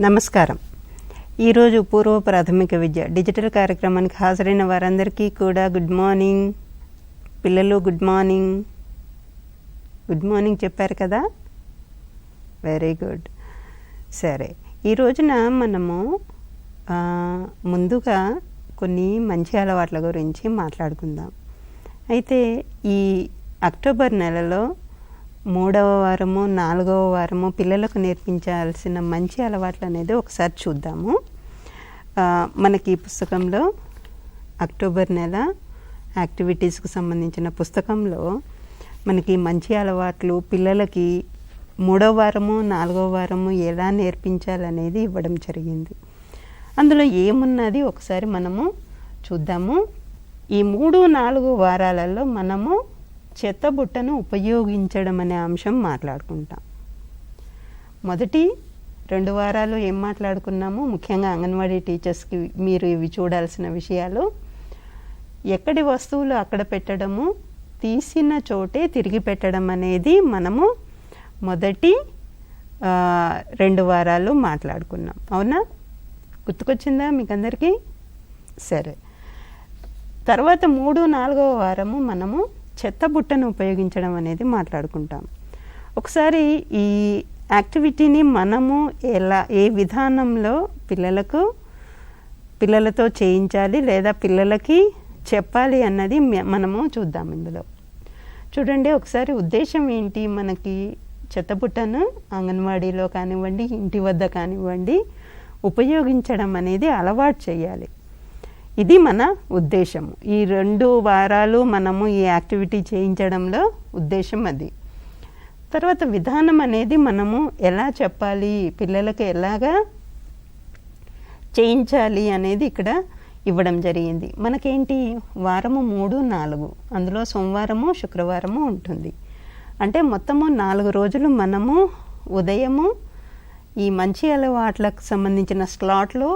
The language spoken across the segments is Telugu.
నమస్కారం. ఈరోజు పూర్వ ప్రాథమిక విద్య డిజిటల్ కార్యక్రమానికి హాజరైన వారందరికీ కూడా గుడ్ మార్నింగ్. పిల్లలు గుడ్ మార్నింగ్. గుడ్ మార్నింగ్ చెప్పారు కదా, వెరీ గుడ్. సరే, ఈ రోజున మనము ముందుగా కొన్ని మంచి అలవాట్ల గురించి మాట్లాడుకుందాం. అయితే ఈ అక్టోబర్ నెలలో 3వ వారము 4వ వారము పిల్లలకు నేర్పించాల్సిన మంచి అలవాట్లు అనేది ఒకసారి చూద్దాము. మనకి ఈ పుస్తకంలో అక్టోబర్ నెల యాక్టివిటీస్కి సంబంధించిన పుస్తకంలో మనకి మంచి అలవాట్లు పిల్లలకి 3వ వారము 4వ వారము ఎలా నేర్పించాలనేది ఇవ్వడం జరిగింది. అందులో ఏమున్నది ఒకసారి మనము చూద్దాము. ఈ 3-4 వారాలలో మనము చెత్తబుట్టను ఉపయోగించడం అనే అంశం మాట్లాడుకుంటాం. మొదటి 2 వారాలు ఏం మాట్లాడుకున్నాము, ముఖ్యంగా అంగన్వాడీ టీచర్స్కి మీరు ఇవి చూడాల్సిన విషయాలు. ఎక్కడి వస్తువులు అక్కడ పెట్టడము, తీసిన చోటే తిరిగి పెట్టడం అనేది మనము మొదటి 2 వారాలు మాట్లాడుకున్నాం. అవునా, గుర్తుకొచ్చిందా మీకు అందరికీ? సరే, తర్వాత 3-4వ వారము మనము చెత్తబుట్టను ఉపయోగించడం అనేది మాట్లాడుకుంటాం. ఒకసారి ఈ యాక్టివిటీని మనము ఏ విధానంలో పిల్లలతో చేయించాలి లేదా పిల్లలకి చెప్పాలి అన్నది మనము చూద్దాం. ఇందులో చూడండి ఒకసారి ఉద్దేశం ఏంటి, మనకి చెత్తబుట్టను అంగన్వాడీలో కానివ్వండి ఇంటి వద్ద కానివ్వండి ఉపయోగించడం అనేది అలవాటు చేయాలి. ఇది మన ఉద్దేశము. ఈ 2 వారాలు మనము ఈ యాక్టివిటీ చేయించడంలో ఉద్దేశం అది. తర్వాత విధానం అనేది మనము ఎలా చెప్పాలి, పిల్లలకు ఎలాగా చేయించాలి అనేది ఇక్కడ ఇవ్వడం జరిగింది. మనకేంటి, వారము 3-4, అందులో సోమవారము శుక్రవారము ఉంటుంది. అంటే మొత్తము 4 రోజులు మనము ఉదయము ఈ మంచి అలవాట్లకు సంబంధించిన స్లాట్లో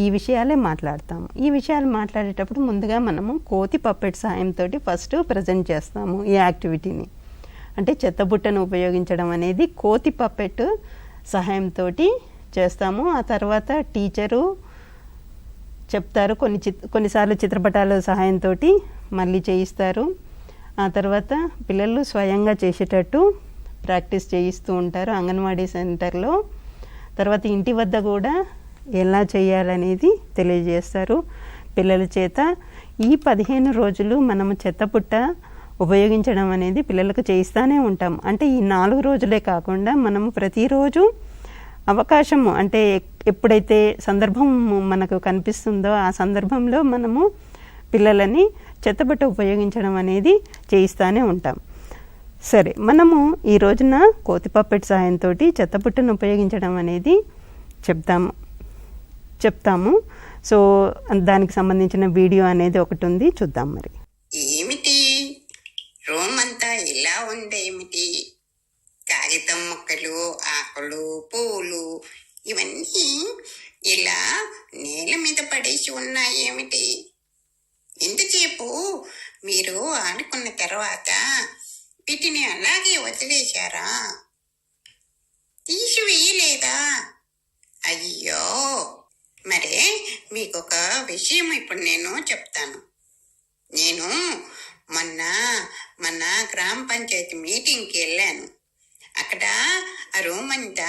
ఈ విషయాలే మాట్లాడతాము. ఈ విషయాలు మాట్లాడేటప్పుడు ముందుగా మనము కోతి పప్పెట్ సాయంతో ఫస్ట్ ప్రజెంట్ చేస్తాము ఈ యాక్టివిటీని. అంటే చెత్తబుట్టను ఉపయోగించడం అనేది కోతి పప్పెట్ సహాయంతో చేస్తాము. ఆ తర్వాత టీచరు చెప్తారు, కొన్నిసార్లు చిత్రపటాల సహాయంతో మళ్ళీ చేయిస్తారు. ఆ తర్వాత పిల్లలు స్వయంగా చేసేటట్టు ప్రాక్టీస్ చేయిస్తూ ఉంటారు అంగన్వాడీ సెంటర్లో. తర్వాత ఇంటి వద్ద కూడా ఎలా చేయాలనేది తెలియజేస్తారు పిల్లల చేత. ఈ 15 రోజులు మనము చెత్తబుట్ట ఉపయోగించడం అనేది పిల్లలకు చేయిస్తూనే ఉంటాం. అంటే ఈ 4 రోజులే కాకుండా మనము ప్రతిరోజు అవకాశము, అంటే ఎప్పుడైతే సందర్భం మనకు కనిపిస్తుందో ఆ సందర్భంలో మనము పిల్లలని చెత్తబుట్ట ఉపయోగించడం అనేది చేయిస్తూనే ఉంటాం. సరే, మనము ఈ రోజున కోతి పప్పెట్ సహాయంతో చెత్తబుట్టను ఉపయోగించడం అనేది చెప్తాము. సో దానికి సంబంధించిన వీడియో అనేది ఒకటి ఉంది, చూద్దాం. మరి ఏమిటి రూమ్ అంతా ఇలా ఉందేమిటి? కాగితం మొక్కలు, ఆకులు, పూలు ఇవన్నీ ఇలా నేల మీద పడేసి ఉన్నాయేమిటి? ఎంతసేపు మీరు ఆడుకున్న తర్వాత వీటిని అలాగే వదిలేశారా? తీసివేయలేదా? అయ్యో! మరే మీకొక విషయం ఇప్పుడు నేను చెప్తాను. నేను మొన్న మన గ్రామ పంచాయతీ మీటింగ్కి వెళ్ళాను. అక్కడ ఆ రూమ్ అంతా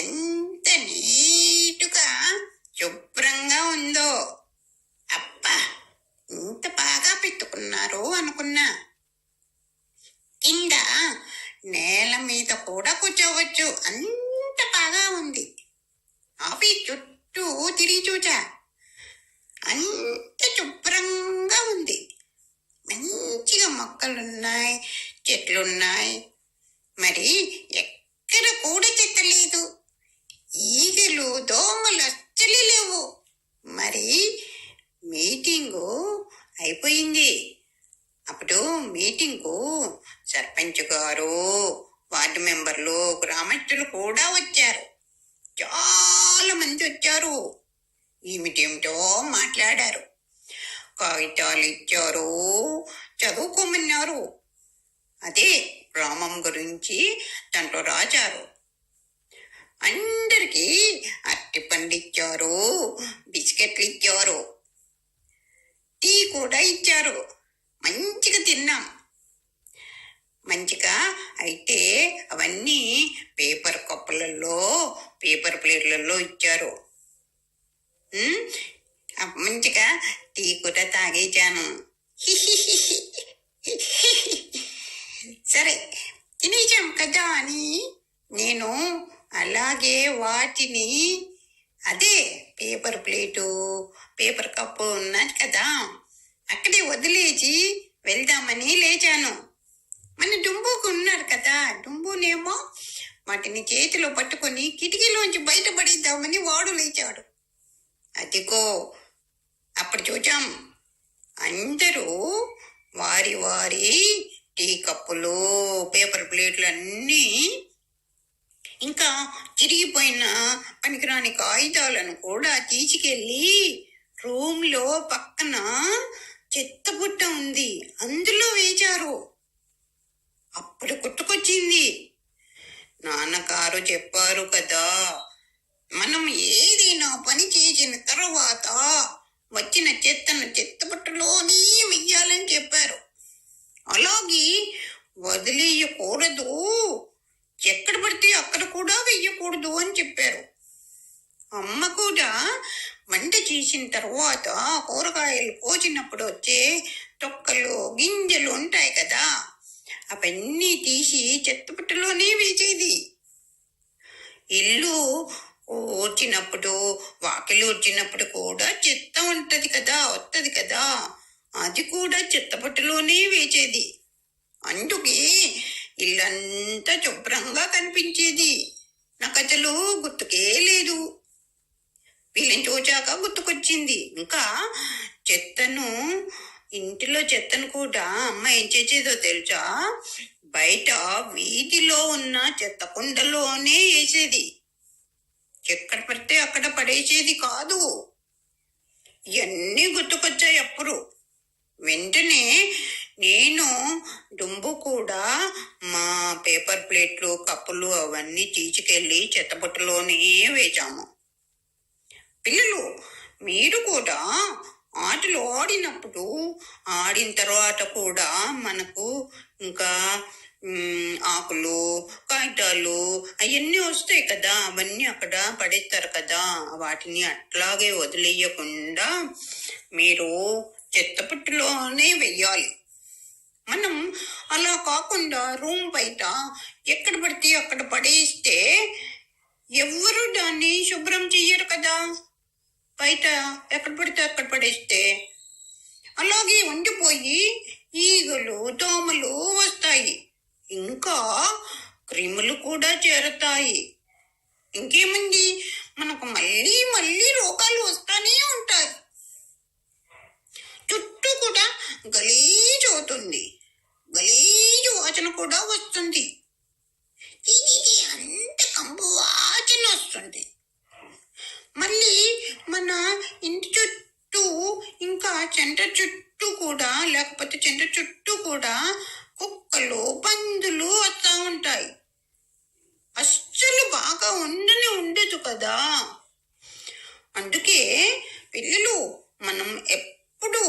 ఎంత నీటుగా శుభ్రంగా ఉందో. అబ్బా, ఇంత బాగా పెట్టుకున్నారు అనుకున్నా. కింద నేల మీద కూడా కూర్చోవచ్చు, అంత బాగా ఉంది. ఆఫీస్ చుట్టూ తిరిగి చూచా, అంత శుభ్రంగా ఉంది. మంచిగా మొక్కలున్నాయి, చెట్లున్నాయి. మరి ఎక్కడ కూడా చెత్త లేదు. ఈగలు దోమలు అస్సలు లేవు. మరి మీటింగు అయిపోయింది. అప్పుడు మీటింగు సర్పంచ్ గారు, వార్డు మెంబర్లు, గ్రామస్తులు కూడా వచ్చారు. చాలా మంది వచ్చారు. ఏమిటేమిటో మాట్లాడారు, కాగితాలు ఇచ్చారు, చదువుకోమన్నారు. అదే గ్రామం గురించి దాంట్లో రాశారు. అందరికీ అరటిపండు ఇచ్చారు, బిస్కెట్లు ఇచ్చారు, టీ కూడా ఇచ్చారు. మంచిగా తిన్నాం. మంచిగా అయితే అవన్నీ పేపర్ కప్పులలో, పేపర్ ప్లేట్లలో ఇచ్చారు. మంచిగా టీ కూడా తాగేశాను. సరే, తినేసాం కదా అని నేను అలాగే వాటిని, అదే పేపర్ ప్లేటు, పేపర్ కప్పు ఉన్నది కదా, అక్కడే వదిలేసి వెళ్దామని లేచాను. మన డుంబుకు ఉన్నారు కదా, డుంబునేమో వాటిని చేతిలో పట్టుకొని కిటికీలోంచి బయటపడేద్దామని వాడు లేచాడు. అదిగో అప్పుడు చూచాం, అందరూ వారి వారి టీ కప్పులు, పేపర్ ప్లేట్లు అన్నీ, ఇంకా చిరిగిపోయిన పనికిరాని కాగితాలను కూడా తీసుకెళ్ళి రూమ్లో పక్కన చెత్త బుట్ట ఉంది, అందులో వేశారు. అప్పుడు గుర్తుకొచ్చింది, నాన్నగారు చెప్పారు కదా, మనం ఏదైనా పని చేసిన తర్వాత వచ్చిన చెత్తను చెత్తబుట్టలోనే వెయ్యాలని చెప్పారు. అలాగే వదిలేయకూడదు, ఎక్కడ పడితే అక్కడ కూడా వెయ్యకూడదు అని చెప్పారు. అమ్మ కూడా వంట చేసిన తర్వాత కూరగాయలు కోసినప్పుడు వచ్చే తొక్కలు, గింజలు ఉంటాయి కదా, అవన్నీ తీసి చెత్తబుట్టలోనే వేసేది. ఇల్లు ఊడ్చినప్పుడు, వాకిలు ఊడ్చినప్పుడు కూడా చెత్త వస్తుంది కదా, అది కూడా చెత్తబుట్టలోనే వేసేది. అందుకే ఇల్లంతా శుభ్రంగా కనిపించేది. నాకు అసలు గుర్తుకే లేదు. వీళ్ళని చూచాక గుర్తుకొచ్చింది. ఇంకా ఇంటిలో చెత్తను కూడా అమ్మ ఏం చేసేదో తెలుసా, బయట వీధిలో ఉన్న చెత్త కుండలోనే వేసేది, ఎక్కడ పడితే అక్కడ పడేసేది కాదు. ఇవన్నీ గుర్తుకొచ్చాయి అప్పుడు. వెంటనే నేను, డుంబు కూడా మా పేపర్ ప్లేట్లు, కప్పులు అవన్నీ తీసుకెళ్ళి చెత్తబుట్టలోనే వేసాము. పిల్లలు, మీరు కూడా ఆటలు ఆడిన తర్వాత కూడా మనకు ఇంకా ఆకులు, కాగితాలు అవన్నీ వస్తాయి కదా, అవన్నీ అక్కడ పడేస్తారు కదా, వాటిని అట్లాగే వదిలేయకుండా మీరు చెత్తబుట్టలోనే వెయ్యాలి. మనం అలా కాకుండా రూమ్ బయట ఎక్కడ పడితే అక్కడ పడేస్తే ఎవ్వరూ దాన్ని శుభ్రం చెయ్యరు కదా. బయట ఎక్కడ పడితే అక్కడ పడేస్తే అలాగే ఉండిపోయి ఈగలు, దోమలు వస్తాయి, ఇంకా క్రిములు కూడా చేరతాయి. ఇంకేముంది, మనకు మళ్ళీ మళ్ళీ రోగాలు వస్తానే ఉంటాయి. చుట్టూ కూడా గలీజు అవుతుంది, గలీజు వాసన కూడా వస్తుంది, అంత కంపు వాసన వస్తుంది. మళ్ళీ మన ఇంటి చుట్టూ, ఇంకా సెంటర్ చుట్టూ కూడా, లేకపోతే సెంటర్ చుట్టూ కూడా కుక్కలు, పందులు వస్తూ ఉంటాయి. అస్సలు బాగా ఉండదు కదా. అందుకే పిల్లలు, మనం ఎప్పుడు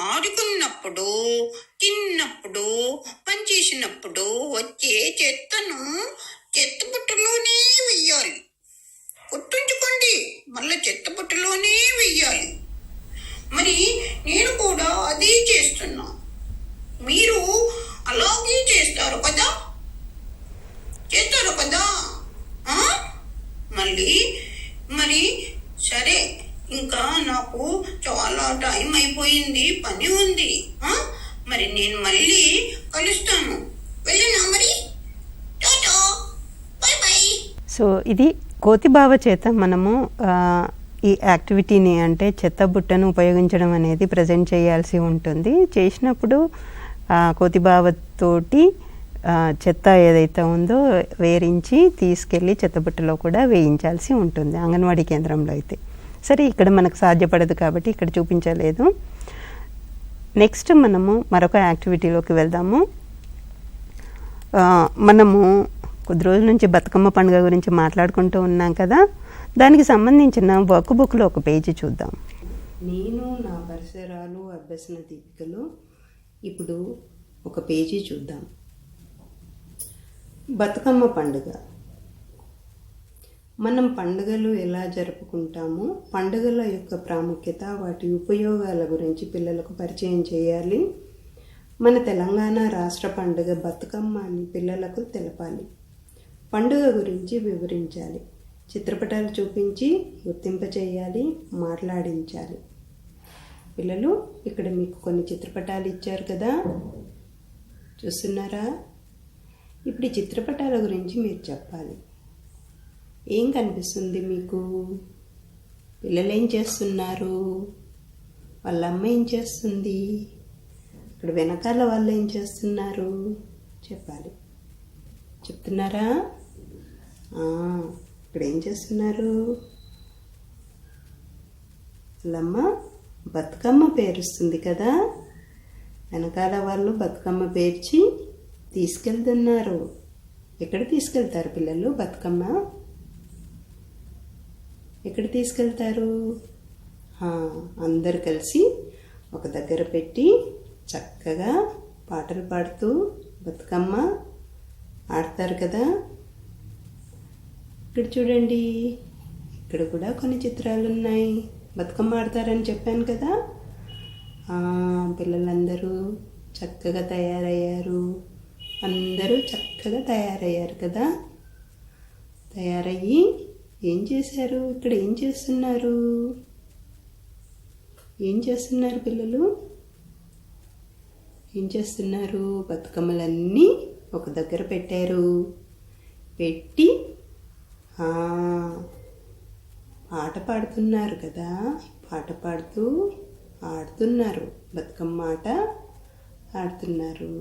ఆడుకున్నప్పుడు, తిన్నప్పుడు, పనిచేసినప్పుడు వచ్చే చెత్తను చెత్తబుట్టలోనే వెయ్యాలి. గుర్తుంచుకోండి, మళ్ళీ చెత్తబుట్టలోనే వెయ్యాలి. మరి నేను కూడా అదే చేస్తున్నా, మీరు అలాగే చేస్తారు కదా. మరి సరే, ఇంకా నాకు చాలా టైం అయిపోయింది, పని ఉంది. మరి నేను మళ్ళీ కలుస్తాను, వెళ్ళనా మరి? Tata, by by. సో ఇది కోతిబావ చేత మనము ఈ యాక్టివిటీని, అంటే చెత్త బుట్టను ఉపయోగించడం అనేది ప్రజెంట్ చేయాల్సి ఉంటుంది. చేసినప్పుడు కోతిబావతోటి చెత్త ఏదైతే ఉందో వేరించి తీసుకెళ్ళి చెత్తబుట్టలో కూడా వేయించాల్సి ఉంటుంది అంగన్వాడీ కేంద్రంలో అయితే. సరే, ఇక్కడ మనకు సాధ్యపడదు కాబట్టి ఇక్కడ చూపించలేదు. నెక్స్ట్ మనము మరొక యాక్టివిటీలోకి వెళ్దాము. మనము కొద్ది రోజుల నుంచి బతుకమ్మ పండుగ గురించి మాట్లాడుకుంటూ ఉన్నాం కదా, దానికి సంబంధించిన వర్క్ బుక్లో ఒక పేజీ చూద్దాం. నేను నా పరిసరాలు అభ్యసన దీపికలో ఇప్పుడు ఒక పేజీ చూద్దాం. బతుకమ్మ పండుగ. మనం పండుగలు ఎలా జరుపుకుంటామో, పండుగల యొక్క ప్రాముఖ్యత, వాటి ఉపయోగాల గురించి పిల్లలకు పరిచయం చేయాలి. మన తెలంగాణ రాష్ట్ర పండుగ బతుకమ్మ అని పిల్లలకు తెలపాలి. పండుగ గురించి వివరించాలి. చిత్రపటాలు చూపించి గుర్తింపచేయాలి, మాట్లాడించాలి. పిల్లలు, ఇక్కడ మీకు కొన్ని చిత్రపటాలు ఇచ్చారు కదా, చూస్తున్నారా? ఇప్పుడు ఈ చిత్రపటాల గురించి మీరు చెప్పాలి. ఏం కనిపిస్తుంది మీకు? పిల్లలు ఏం చేస్తున్నారు? వాళ్ళ అమ్మ ఏం చేస్తుంది? ఇక్కడ వెనకాల వాళ్ళు ఏం చేస్తున్నారు చెప్పాలి. చెప్తున్నారా? ఇక్కడ ఏం చేస్తున్నారు? వాళ్ళమ్మ బతుకమ్మ పేరుస్తుంది కదా, వెనకాల వాళ్ళు బతుకమ్మ పేర్చి తీసుకెళ్తున్నారు. ఎక్కడ తీసుకెళ్తారు పిల్లలు బతుకమ్మ? ఎక్కడ తీసుకెళ్తారు? అందరు కలిసి ఒక దగ్గర పెట్టి చక్కగా పాటలు పాడుతూ బతుకమ్మ ఆడతారు కదా. ఇక్కడ చూడండి, ఇక్కడ కూడా కొన్ని చిత్రాలు ఉన్నాయి. బతుకమ్మ ఆడతారని చెప్పాను కదా. పిల్లలందరూ చక్కగా తయారయ్యారు. అందరూ చక్కగా తయారయ్యారు కదా. తయారయ్యి ఏం చేశారు? ఇక్కడ ఏం చేస్తున్నారు? ఏం చేస్తున్నారు పిల్లలు? ఏం చేస్తున్నారు? బతుకమ్మలన్నీ ఒక దగ్గర పెట్టారు. పెట్టి పాట పాడుతున్నారు కదా. పాట పాడుతూ ఆడుతున్నారు. బతుకమ్మ ఆట ఆడుతున్నారు.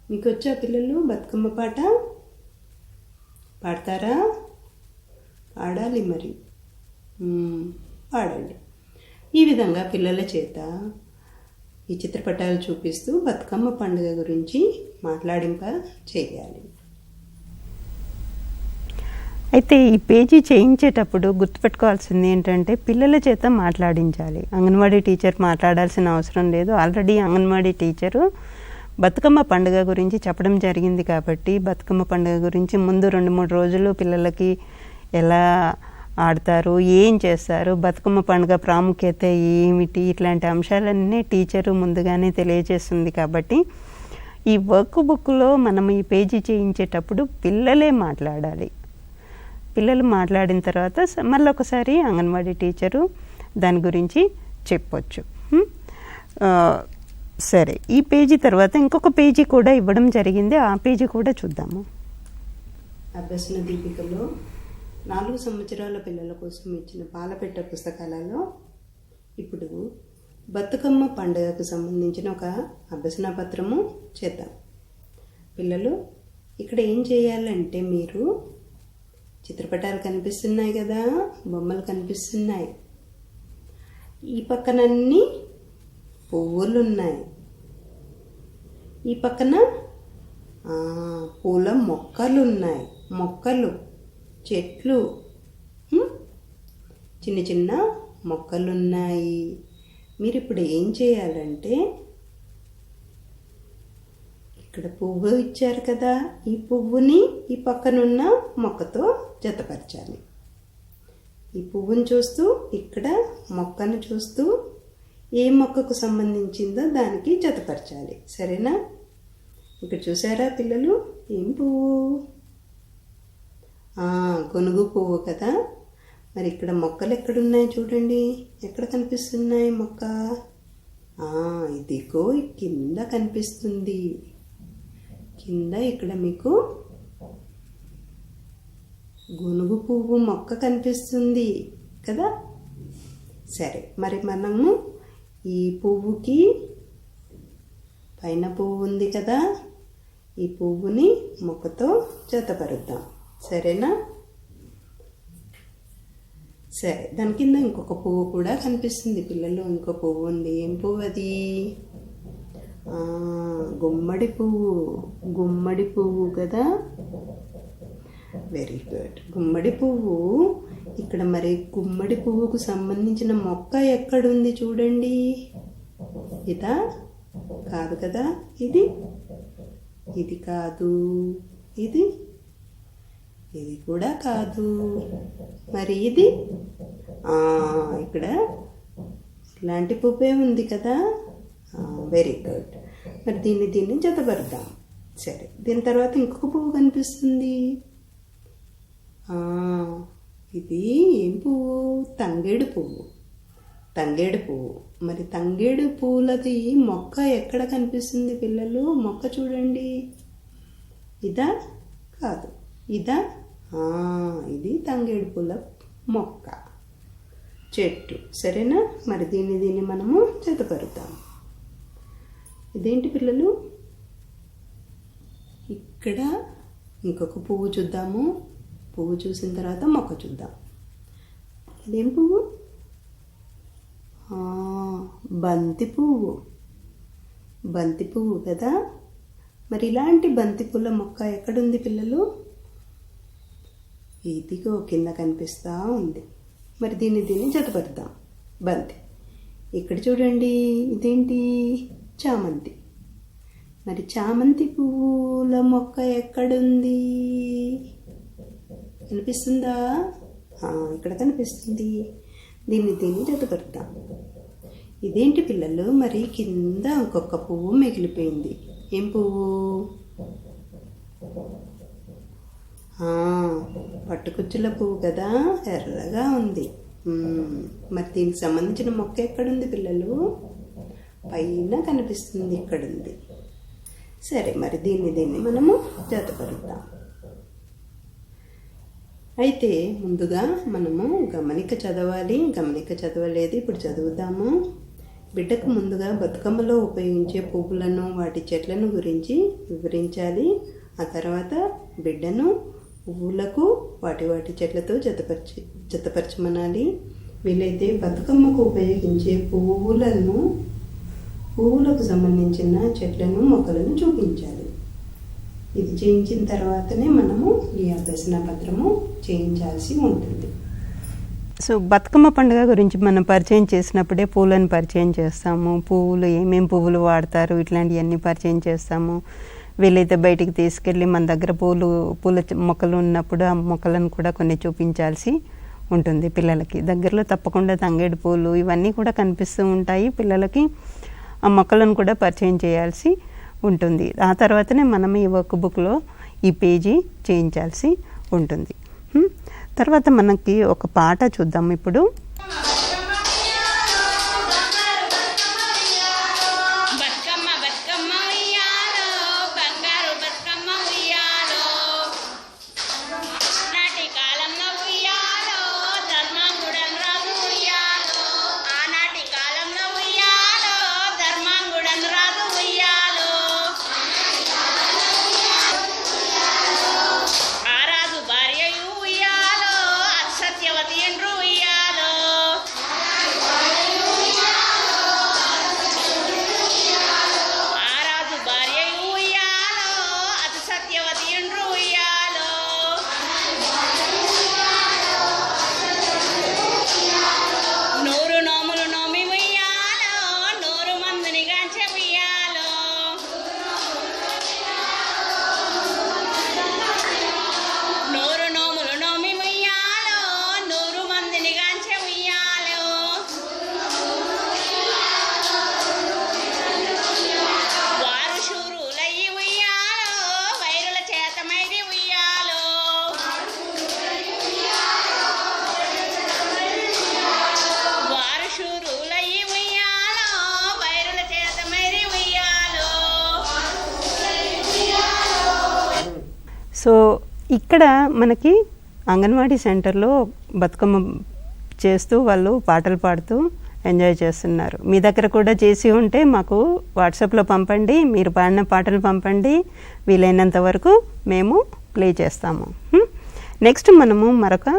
మీకు వచ్చా పిల్లలు బతుకమ్మ పాట? పాడతారా? పాడాలి మరి. పాడండి. ఈ విధంగా పిల్లల చేత ఈ చిత్రపటాలు చూపిస్తూ బతుకమ్మ పండుగ గురించి మాట్లాడింప చేయాలి. అయితే ఈ పేజీ చేయించేటప్పుడు గుర్తుపెట్టుకోవాల్సింది ఏంటంటే, పిల్లల చేత మాట్లాడించాలి. అంగన్వాడీ టీచర్ మాట్లాడాల్సిన అవసరం లేదు. ఆల్రెడీ అంగన్వాడీ టీచరు బతుకమ్మ పండుగ గురించి చెప్పడం జరిగింది కాబట్టి, బతుకమ్మ పండుగ గురించి ముందు 2-3 రోజులు పిల్లలకి ఎలా ఆడతారు, ఏం చేస్తారు, బతుకమ్మ పండుగ ప్రాముఖ్యత ఏమిటి, ఇట్లాంటి అంశాలన్నీ టీచరు ముందుగానే తెలియజేస్తుంది. కాబట్టి ఈ వర్క్ బుక్లో మనం ఈ పేజీ చేయించేటప్పుడు పిల్లలే మాట్లాడాలి. పిల్లలు మాట్లాడిన తర్వాత మళ్ళీ ఒకసారి అంగన్వాడీ టీచరు దాని గురించి చెప్పొచ్చు. సరే, ఈ పేజీ తర్వాత ఇంకొక పేజీ కూడా ఇవ్వడం జరిగింది. ఆ పేజీ కూడా చూద్దాము. అభ్యసన దీపికలో 4 సంవత్సరాల పిల్లల కోసం ఇచ్చిన పాలపెట్ట పుస్తకాలలో ఇప్పుడు బతుకమ్మ పండుగకు సంబంధించిన ఒక అభ్యసన పత్రము చేద్దాం. పిల్లలు, ఇక్కడ ఏం చేయాలంటే, మీరు చిత్రపటాలు కనిపిస్తున్నాయి కదా, బొమ్మలు కనిపిస్తున్నాయి. ఈ పక్కనన్నీ పువ్వులు ఉన్నాయి. ఈ పక్కన పూల మొక్కలు ఉన్నాయి. మొక్కలు, చెట్లు, చిన్న చిన్న మొక్కలు ఉన్నాయి. మీరు ఇప్పుడు ఏం చేయాలంటే, ఇక్కడ పువ్వు ఇచ్చారు కదా, ఈ పువ్వుని ఈ పక్కనున్న మొక్కతో జతపరచాలి. ఈ పువ్వుని చూస్తూ, ఇక్కడ మొక్కను చూస్తూ, ఏ మొక్కకు సంబంధించిందో దానికి జతపరచాలి. సరేనా? ఇక్కడ చూసారా పిల్లలు, ఏం పువ్వు? గొనుగు పువ్వు కదా. మరి ఇక్కడ మొక్కలు ఎక్కడున్నాయి చూడండి, ఎక్కడ కనిపిస్తున్నాయి మొక్క? ఇదిగో కింద కనిపిస్తుంది. కింద ఇక్కడ మీకు గొనుగు పువ్వు మొక్క కనిపిస్తుంది కదా. సరే, మరి మనము ఈ పువ్వుకి పైన పువ్వు ఉంది కదా, ఈ పువ్వుని మొక్కతో జతపరుద్దాం. సరేనా? సరే, దాని కింద ఇంకొక పువ్వు కూడా కనిపిస్తుంది పిల్లలు. ఇంకో పువ్వు ఉంది. ఏం పువ్వు అది? గుమ్మడి పువ్వు, గుమ్మడి పువ్వు కదా. Very good. గుమ్మడి పువ్వు. ఇక్కడ మరి గుమ్మడి పువ్వుకు సంబంధించిన మొక్క ఎక్కడుంది చూడండి. ఇదా? కాదు కదా. ఇది కాదు. ఇది కూడా కాదు. మరి ఇది ఇక్కడ ఇలాంటి పువ్వే ఉంది కదా. Very good. మరి దీన్ని జతపరుద్దాం. సరే, దీని తర్వాత ఇంకొక పువ్వు కనిపిస్తుంది. ఇది ఏం పువ్వు? తంగేడు పువ్వు. మరి తంగేడు పువ్వులది మొక్క ఎక్కడ కనిపిస్తుంది పిల్లలు? మొక్క చూడండి. ఇదా? కాదు. ఇదా? ఇది తంగేడు పూల మొక్క, చెట్టు. సరేనా? మరి దీన్ని మనము జతపరుద్దాం. ఇదేంటి పిల్లలు? ఇక్కడ ఇంకొక పువ్వు చూద్దాము. పువ్వు చూసిన తర్వాత మొక్క చూద్దాం. ఇదేం పువ్వు? బంతి పువ్వు. బంతి పువ్వు కదా. మరి ఇలాంటి బంతి పూల మొక్క ఎక్కడుంది పిల్లలు? ఇదిగో కింద కనిపిస్తూ ఉంది. మరి దీన్ని జతపరుద్దాం. బంతి. ఇక్కడ చూడండి. ఇదేంటి? చామంతి. మరి చామంతి పువ్వుల మొక్క ఎక్కడుంది? కనిపిస్తుందా? ఇక్కడ కనిపిస్తుంది. దీన్ని జతపరుద్దాం. ఇదేంటి పిల్లలు? మరి కింద ఇంకొక పువ్వు మిగిలిపోయింది. ఏం పువ్వు? పట్టుకుచ్చుల పువ్వు కదా. ఎర్రగా ఉంది. మరి దీనికి సంబంధించిన మొక్క ఎక్కడుంది పిల్లలు? పైన కనిపిస్తుంది. ఇక్కడుంది. సరే, మరి దీన్ని మనము జతపరుద్దాం. అయితే ముందుగా మనము గమనిక చదవాలి. గమనిక చదవలేదు, ఇప్పుడు చదువుదాము. బిడ్డకు ముందుగా బతుకమ్మలో ఉపయోగించే పువ్వులను, వాటి చెట్లను గురించి వివరించాలి. ఆ తర్వాత బిడ్డను పువ్వులకు వాటి చెట్లతో జతపరచమనాలి. వీలైతే బతుకమ్మకు ఉపయోగించే పువ్వులకు సంబంధించిన చెట్లను, మొక్కలను చూపించాలి. ఇది చేయించిన తర్వాతనే మనము ఈ అభ్యసన పత్రము చేయించాల్సి ఉంటుంది. సో బతుకమ్మ పండుగ గురించి మనం పరిచయం చేసినప్పుడే పూలను పరిచయం చేస్తాము. పువ్వులు ఏమేమి పువ్వులు వాడతారు ఇట్లాంటివన్నీ పరిచయం చేస్తాము. వీలైతే బయటికి తీసుకెళ్ళి మన దగ్గర పూల మొక్కలు ఉన్నప్పుడు ఆ మొక్కలను కూడా కొన్ని చూపించాల్సి ఉంటుంది పిల్లలకి. దగ్గరలో తప్పకుండా తంగేడు పూలు ఇవన్నీ కూడా కనిపిస్తూ ఉంటాయి. పిల్లలకి ఆ మొక్కలను కూడా పరిచయం చేయాల్సి ఉంటుంది. ఆ తర్వాతనే మనం ఈ వర్క్ బుక్లో ఈ పేజీ చేయించాల్సి ఉంటుంది. తర్వాత మనకి ఒక పాట చూద్దాం ఇప్పుడు. సో ఇక్కడ మనకి అంగన్వాడీ సెంటర్లో బతుకమ్మ చేస్తూ వాళ్ళు పాటలు పాడుతూ ఎంజాయ్ చేస్తున్నారు. మీ దగ్గర కూడా చేసి ఉంటే మాకు వాట్సాప్లో పంపండి. మీరు పాడిన పాటలు పంపండి. వీలైనంత వరకు మేము ప్లే చేస్తాము. నెక్స్ట్ మనము మరొక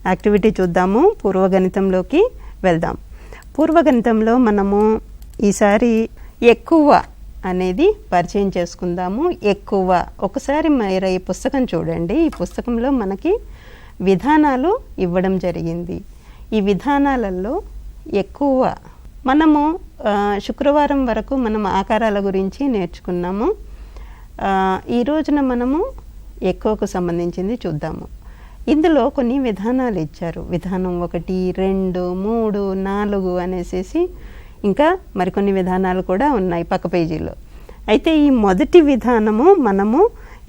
యాక్టివిటీ చూద్దాము. పూర్వగణితంలోకి వెళ్దాం. పూర్వగణితంలో మనము ఈసారి ఎక్కువ అనేది పరిచయం చేసుకుందాము. ఎక్కువ ఒకసారి మీరు ఈ పుస్తకం చూడండి. ఈ పుస్తకంలో మనకి విధానాలు ఇవ్వడం జరిగింది. ఈ విధానాలలో ఎక్కువ మనము శుక్రవారం వరకు మనం ఆకారాల గురించి నేర్చుకున్నాము. ఈ రోజున మనము ఎక్కువకు సంబంధించింది చూద్దాము. ఇందులో కొన్ని విధానాలు ఇచ్చారు. విధానం 1, 2, 3, 4 అనేసి ఇంకా మరికొన్ని విధానాలు కూడా ఉన్నాయి పక్క పేజీలో. అయితే ఈ మొదటి విధానము మనము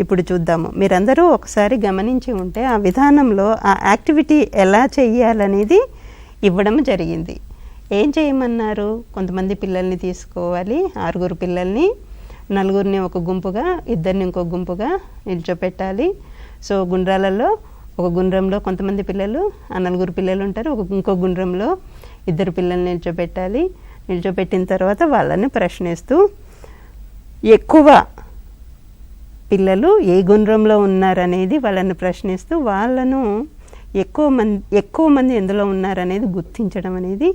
ఇప్పుడు చూద్దాము. మీరందరూ ఒకసారి గమనించి ఉంటే ఆ విధానంలో ఆ యాక్టివిటీ ఎలా చేయాలనేది ఇవ్వడం జరిగింది. ఏం చేయమన్నారు? కొంతమంది పిల్లల్ని తీసుకోవాలి, 6 పిల్లల్ని, 4 ఒక గుంపుగా, 2 ఇంకో గుంపుగా నిల్చోపెట్టాలి. సో గుండ్రాలలో ఒక గుండ్రంలో కొంతమంది పిల్లలు, ఆ 4 పిల్లలు ఉంటారు. ఇంకో గుండ్రంలో 2 పిల్లల్ని నిల్చోపెట్టాలి. నిల్చోపెట్టిన తర్వాత వాళ్ళని ప్రశ్నిస్తూ ఎక్కువ పిల్లలు ఏ గుండ్రంలో ఉన్నారనేది వాళ్ళని ప్రశ్నిస్తూ వాళ్ళను ఎక్కువ మంది ఎందులో ఉన్నారనేది గుర్తించడం అనేది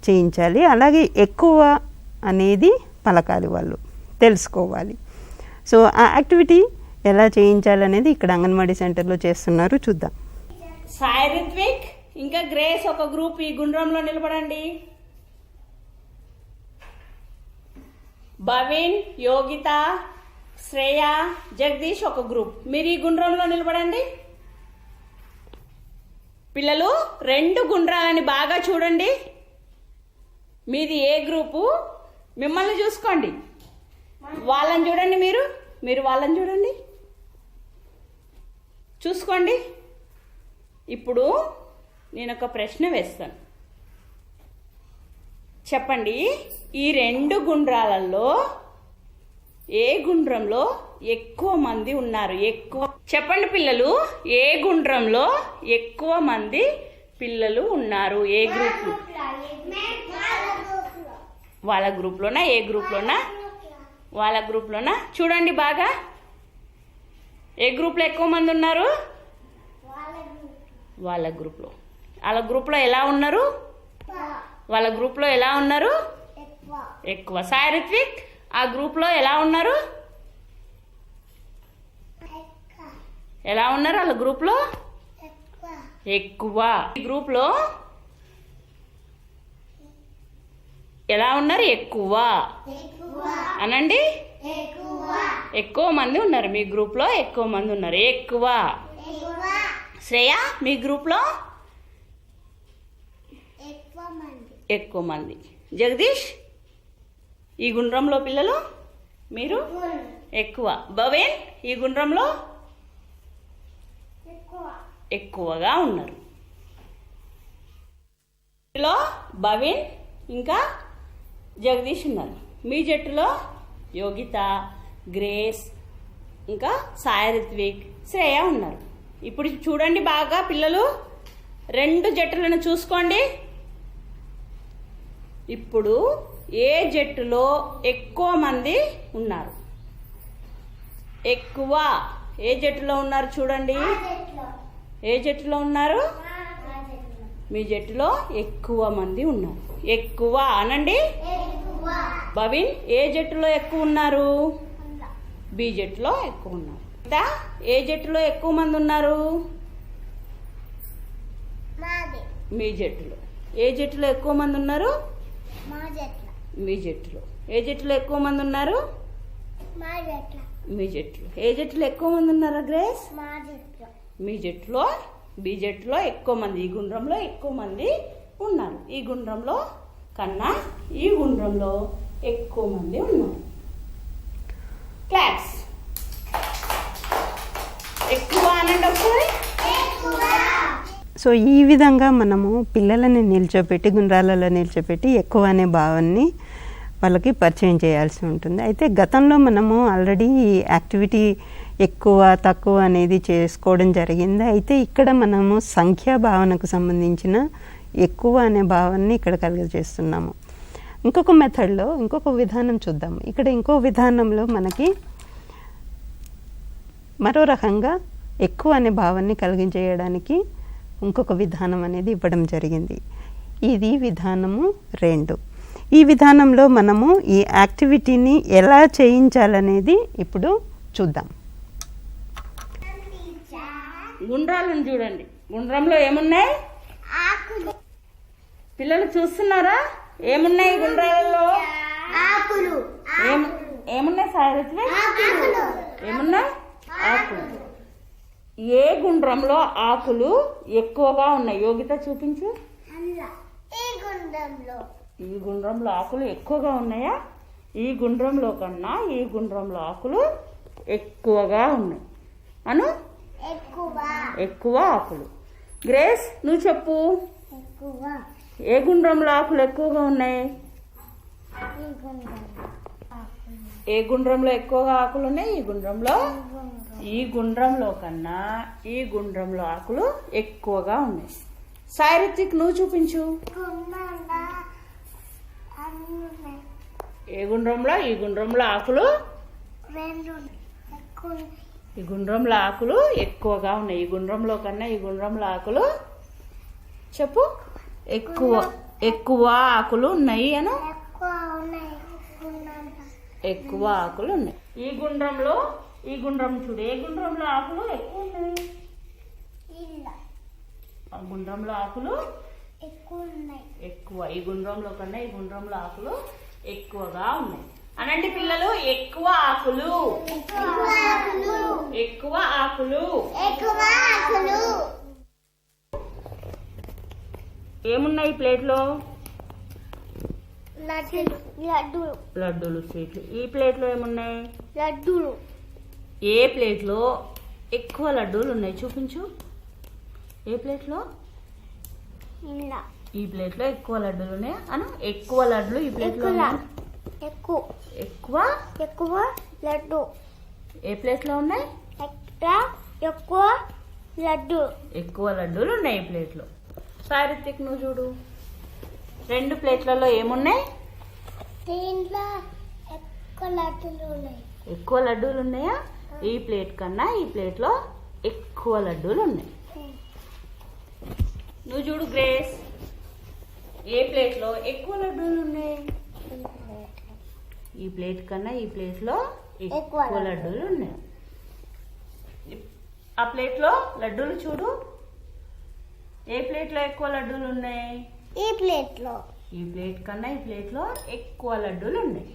చేయించాలి. అలాగే ఎక్కువ అనేది పలకాలి, వాళ్ళు తెలుసుకోవాలి. సో ఆ యాక్టివిటీ ఎలా చేయించాలనేది ఇక్కడ అంగన్వాడీ సెంటర్లో చేస్తున్నారు, చూద్దాం. సాయి రిత్విక్ ఇంకా గ్రేస్ ఒక గ్రూప్ ఈ గుండ్రంలో నిలబడండి. భవిన్, యోగిత, శ్రేయ, జగదీష్ ఒక గ్రూప్. మీరు ఈ గుండ్రంలో నిలబడండి. పిల్లలు 2 గుండ్రాలని బాగా చూడండి. మీది ఏ గ్రూపు? మిమ్మల్ని చూసుకోండి. వాళ్ళని చూడండి, మీరు వాళ్ళని చూడండి, చూసుకోండి. ఇప్పుడు నేను ఒక ప్రశ్న వేస్తాను, చెప్పండి. ఈ 2 గుండ్రాలలో ఏ గుండ్రంలో ఎక్కువ మంది ఉన్నారు? ఎక్కువ చెప్పండి పిల్లలు. ఏ గుండ్రంలో ఎక్కువ మంది పిల్లలు ఉన్నారు? ఏ గ్రూప్? వాళ్ళ గ్రూప్లోనా? ఏ గ్రూప్లోనా? వాళ్ళ గ్రూప్లోనా? చూడండి బాగా. ఏ గ్రూప్లో ఎక్కువ మంది ఉన్నారు? వాళ్ళ గ్రూప్లో. వాళ్ళ గ్రూప్లో ఎలా ఉన్నారు? వాళ్ళ గ్రూప్లో ఎలా ఉన్నారు? ఎక్కువ. సాయి రిత్విక్ ఆ గ్రూప్లో ఎలా ఉన్నారు? ఎలా ఉన్నారు వాళ్ళ గ్రూప్లో? ఎక్కువ. ఈ గ్రూప్లో ఎలా ఉన్నారు? ఎక్కువ అనండి. ఎక్కువ మంది ఉన్నారు మీ గ్రూప్లో, ఎక్కువ మంది ఉన్నారు. ఎక్కువ. శ్రేయ మీ గ్రూప్లో ఎక్కువ మంది. జగదీష్ ఈ గుండ్రంలో పిల్లలు మీరు ఎక్కువ. భవేన్ ఈ గుండ్రంలో ఎక్కువగా ఉన్నారు. జట్టులో భవేన్ ఇంకా జగదీష్ ఉన్నారు. మీ జట్టులో యోగిత, గ్రేస్ ఇంకా సాయి రిత్విక్, శ్రేయ ఉన్నారు. ఇప్పుడు చూడండి బాగా పిల్లలు, 2 జట్టులను చూసుకోండి. ఇప్పుడు ఏ జట్టులో ఎక్కువ మంది ఉన్నారు? ఎక్కువ ఏ జట్టులో ఉన్నారు చూడండి. ఏ జట్టులో ఉన్నారు? మీ జట్టులో ఎక్కువ మంది ఉన్నారు. ఎక్కువ అనండి. భవిన్ ఏ జట్టులో ఎక్కువ ఉన్నారు? బి జట్టులో ఎక్కువ ఉన్నారు. ఏ జట్టులో ఎక్కువ మంది ఉన్నారు? మీ జట్టులో. ఏ జట్టులో ఎక్కువ మంది ఉన్నారు? మీ జట్టులో. ఏ జట్టులో ఎక్కువ మంది ఉన్నారు? మీ జట్టులో. ఏ జట్టులో ఎక్కువ మంది ఉన్నారా గ్రేస్? మీ జట్టులో. బి జట్టులో ఎక్కువ మంది, ఈ గుండ్రంలో ఎక్కువ మంది ఉన్నారు. ఈ గుండ్రంలో కన్నా ఈ గుండ్రంలో ఎక్కువ మంది ఉన్నారు. క్లాప్స్. ఎక్కువ అనండి ఒకసారి. సో ఈ విధంగా మనము పిల్లలని నిల్చోపెట్టి, గుండ్రాలలో నిల్చోపెట్టి ఎక్కువ అనే భావాన్ని వాళ్ళకి పరిచయం చేయాల్సి ఉంటుంది. అయితే గతంలో మనము ఆల్రెడీ యాక్టివిటీ ఎక్కువ తక్కువ అనేది చేసుకోవడం జరిగింది. అయితే ఇక్కడ మనము సంఖ్యా భావనకు సంబంధించిన ఎక్కువ అనే భావాన్ని ఇక్కడ కలుగజేస్తున్నాము. ఇంకొక మెథడ్లో ఇంకొక విధానం చూద్దాము. ఇక్కడ ఇంకో విధానంలో మనకి మరో రకంగా ఎక్కువ అనే భావాన్ని కలిగించేయడానికి ఇంకొక విధానం అనేది ఇవ్వడం జరిగింది. ఇది విధానము 2. ఈ విధానంలో మనము ఈ యాక్టివిటీని ఎలా చేయించాలనేది ఇప్పుడు చూద్దాం. గుండ్రాలను చూడండి. గుండ్రంలో ఏమున్నాయి? పిల్లలు చూస్తున్నారా? ఏమున్నాయి గుండ్రాలలో? ఏమున్నాయి సాయత్రి? ఏమున్నాయి? ఆకులు. ఏ గుండ్రంలో ఆకులు ఎక్కువగా ఉన్నాయి? యోగిత చూపించు. ఈ గుండ్రంలో ఆకులు ఎక్కువగా ఉన్నాయా? ఈ గుండ్రంలో కన్నా ఈ గుండ్రంలో ఆకులు ఎక్కువగా ఉన్నాయి. అను ఎక్కువ ఆకులు. గ్రేస్ నువ్వు చెప్పు. ఏ గుండ్రంలో ఆకులు ఎక్కువగా ఉన్నాయి? ఏ గుండ్రంలో ఎక్కువగా ఆకులు ఉన్నాయి? ఈ గుండ్రంలో. ఈ గుండ్రంలో కన్నా ఈ గుండ్రంలో ఆకులు ఎక్కువగా ఉన్నాయి. సాయిరితిక్ నువ్వు చూపించు. ఏ గుండ్రంలో? ఈ గుండ్రంలో ఆకులు. ఈ గుండ్రంలో ఆకులు ఎక్కువగా ఉన్నాయి. ఈ గుండ్రంలో కన్నా ఈ గుండ్రంలో ఆకులు చెప్పు. ఎక్కువ ఆకులు ఉన్నాయి అను. ఎక్కువ ఆకులు ఉన్నాయి. ఈ గుండ్రంలో ఈ గుండ్రం చూడు. ఏ గుండ్రంలో ఆకులు ఎక్కువ ఉన్నాయి? ఆ గుండ్రంలో ఆకులు ఎక్కువ. ఈ గుండ్రంలో కన్నా ఈ గుండ్రంలో ఆకులు ఎక్కువగా ఉన్నాయి. అనండి పిల్లలు. ఎక్కువ ఆకులు. ఎక్కువ ఆకులు. ఏమున్నాయి ప్లేట్లో? లడ్డూలు స్వీట్లు. ఈ ప్లేట్లో ఏమున్నాయి? లడ్డూలు. ఏ ప్లేట్లో ఎక్కువ లడ్డూలు ఉన్నాయి చూపించు. ఏ ప్లేట్లో? ఈ ప్లేట్లో ఎక్కువ లడ్డూలు ఉన్నాయి అను. ఎక్కువ లడ్డూలు ఈ ప్లేట్లో. ఎక్కువ లడ్డు ఏ ప్లేట్లో ఉన్నాయి? ఎక్కువ లడ్డూలు ఉన్నాయి ఈ ప్లేట్లో. సారిత్విక్ నువ్వు చూడు. రెండు ప్లేట్లలో ఏమున్నాయి? ఎక్కువ లడ్డూలు ఉన్నాయా? ఈ ప్లేట్ కన్నా ఈ ప్లేట్లో ఎక్కువ లడ్డూలు ఉన్నాయి. నువ్వు చూడు గ్రేస్. ఏ ప్లేట్లో ఎక్కువ లడ్డూలు ఉన్నాయి? ఈ ప్లేట్ కన్నా ఈ ప్లేట్లో ఎక్కువ లడ్డూలు ఉన్నాయి. ఆ ప్లేట్లో లడ్డూలు చూడు. ఏ ప్లేట్లో ఎక్కువ లడ్డూలు ఉన్నాయి? ఈ ప్లేట్ కన్నా ఈ ప్లేట్లో ఎక్కువ లడ్డూలు ఉన్నాయి.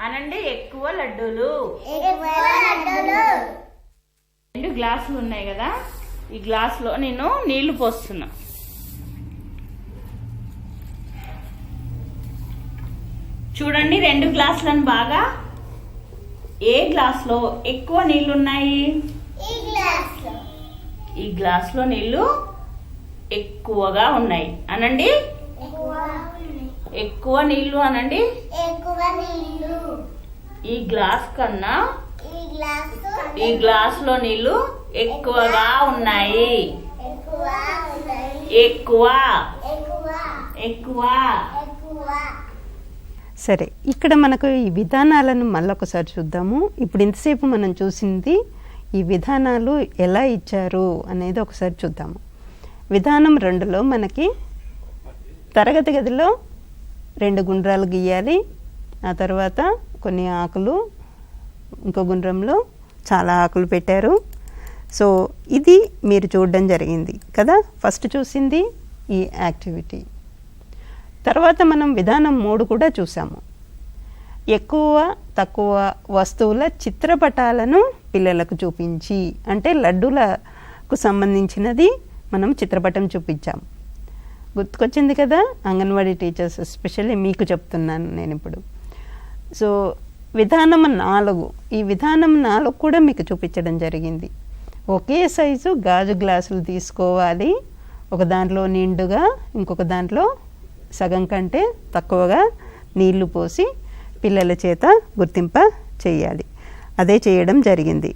అనండి. ఎక్కువ లడ్డూలు. రెండు గ్లాసులు ఉన్నాయి కదా. ఈ గ్లాసులో నేను నీళ్లు పోస్తున్నా. చూడండి రెండు గ్లాసులను బాగా. ఏ గ్లాసులో ఎక్కువ నీళ్లు ఉన్నాయి? ఈ గ్లాసులో నీళ్లు ఎక్కువగా ఉన్నాయి అనండి. ఎక్కువ నీళ్లు అనండి. ఈ గ్లాస్ కన్నా ఈ గ్లాసులో నీళ్లు ఎక్కువగా ఉన్నాయి. ఎక్కువ. సరే, ఇక్కడ మనకు ఈ విధానాలను మళ్ళొకసారి చూద్దాము. ఇప్పుడు ఇంతసేపు మనం చూసింది ఈ విధానాలు ఎలా ఇచ్చారు అనేది ఒకసారి చూద్దాము. విధానం 2లో మనకి తరగతి గదిలో 2 గుండ్రాలు గీయాలి. ఆ తర్వాత కొన్ని ఆకులు, ఇంకో గుండ్రంలో చాలా ఆకులు పెట్టారు. సో ఇది మీరు చూడడం జరిగింది కదా. ఫస్ట్ చూసింది ఈ యాక్టివిటీ. తర్వాత మనం విధానం 3 కూడా చూసాము. ఎక్కువ తక్కువ వస్తువుల చిత్రపటాలను పిల్లలకు చూపించి, అంటే లడ్డూలకు సంబంధించినది మనం చిత్రపటం చూపించాము. గుర్తుకొచ్చింది కదా. అంగన్వాడీ టీచర్స్ ఎస్పెషల్లీ మీకు చెప్తున్నాను నేను ఇప్పుడు. సో విధానం 4, ఈ విధానం 4 కూడా మీకు చూపించడం జరిగింది. ఒకే సైజు గాజు గ్లాసులు తీసుకోవాలి. ఒక దాంట్లో నిండుగా, ఇంకొక దాంట్లో సగం కంటే తక్కువగా నీళ్లు పోసి పిల్లల చేత గుర్తింప చేయాలి. అదే చేయడం జరిగింది.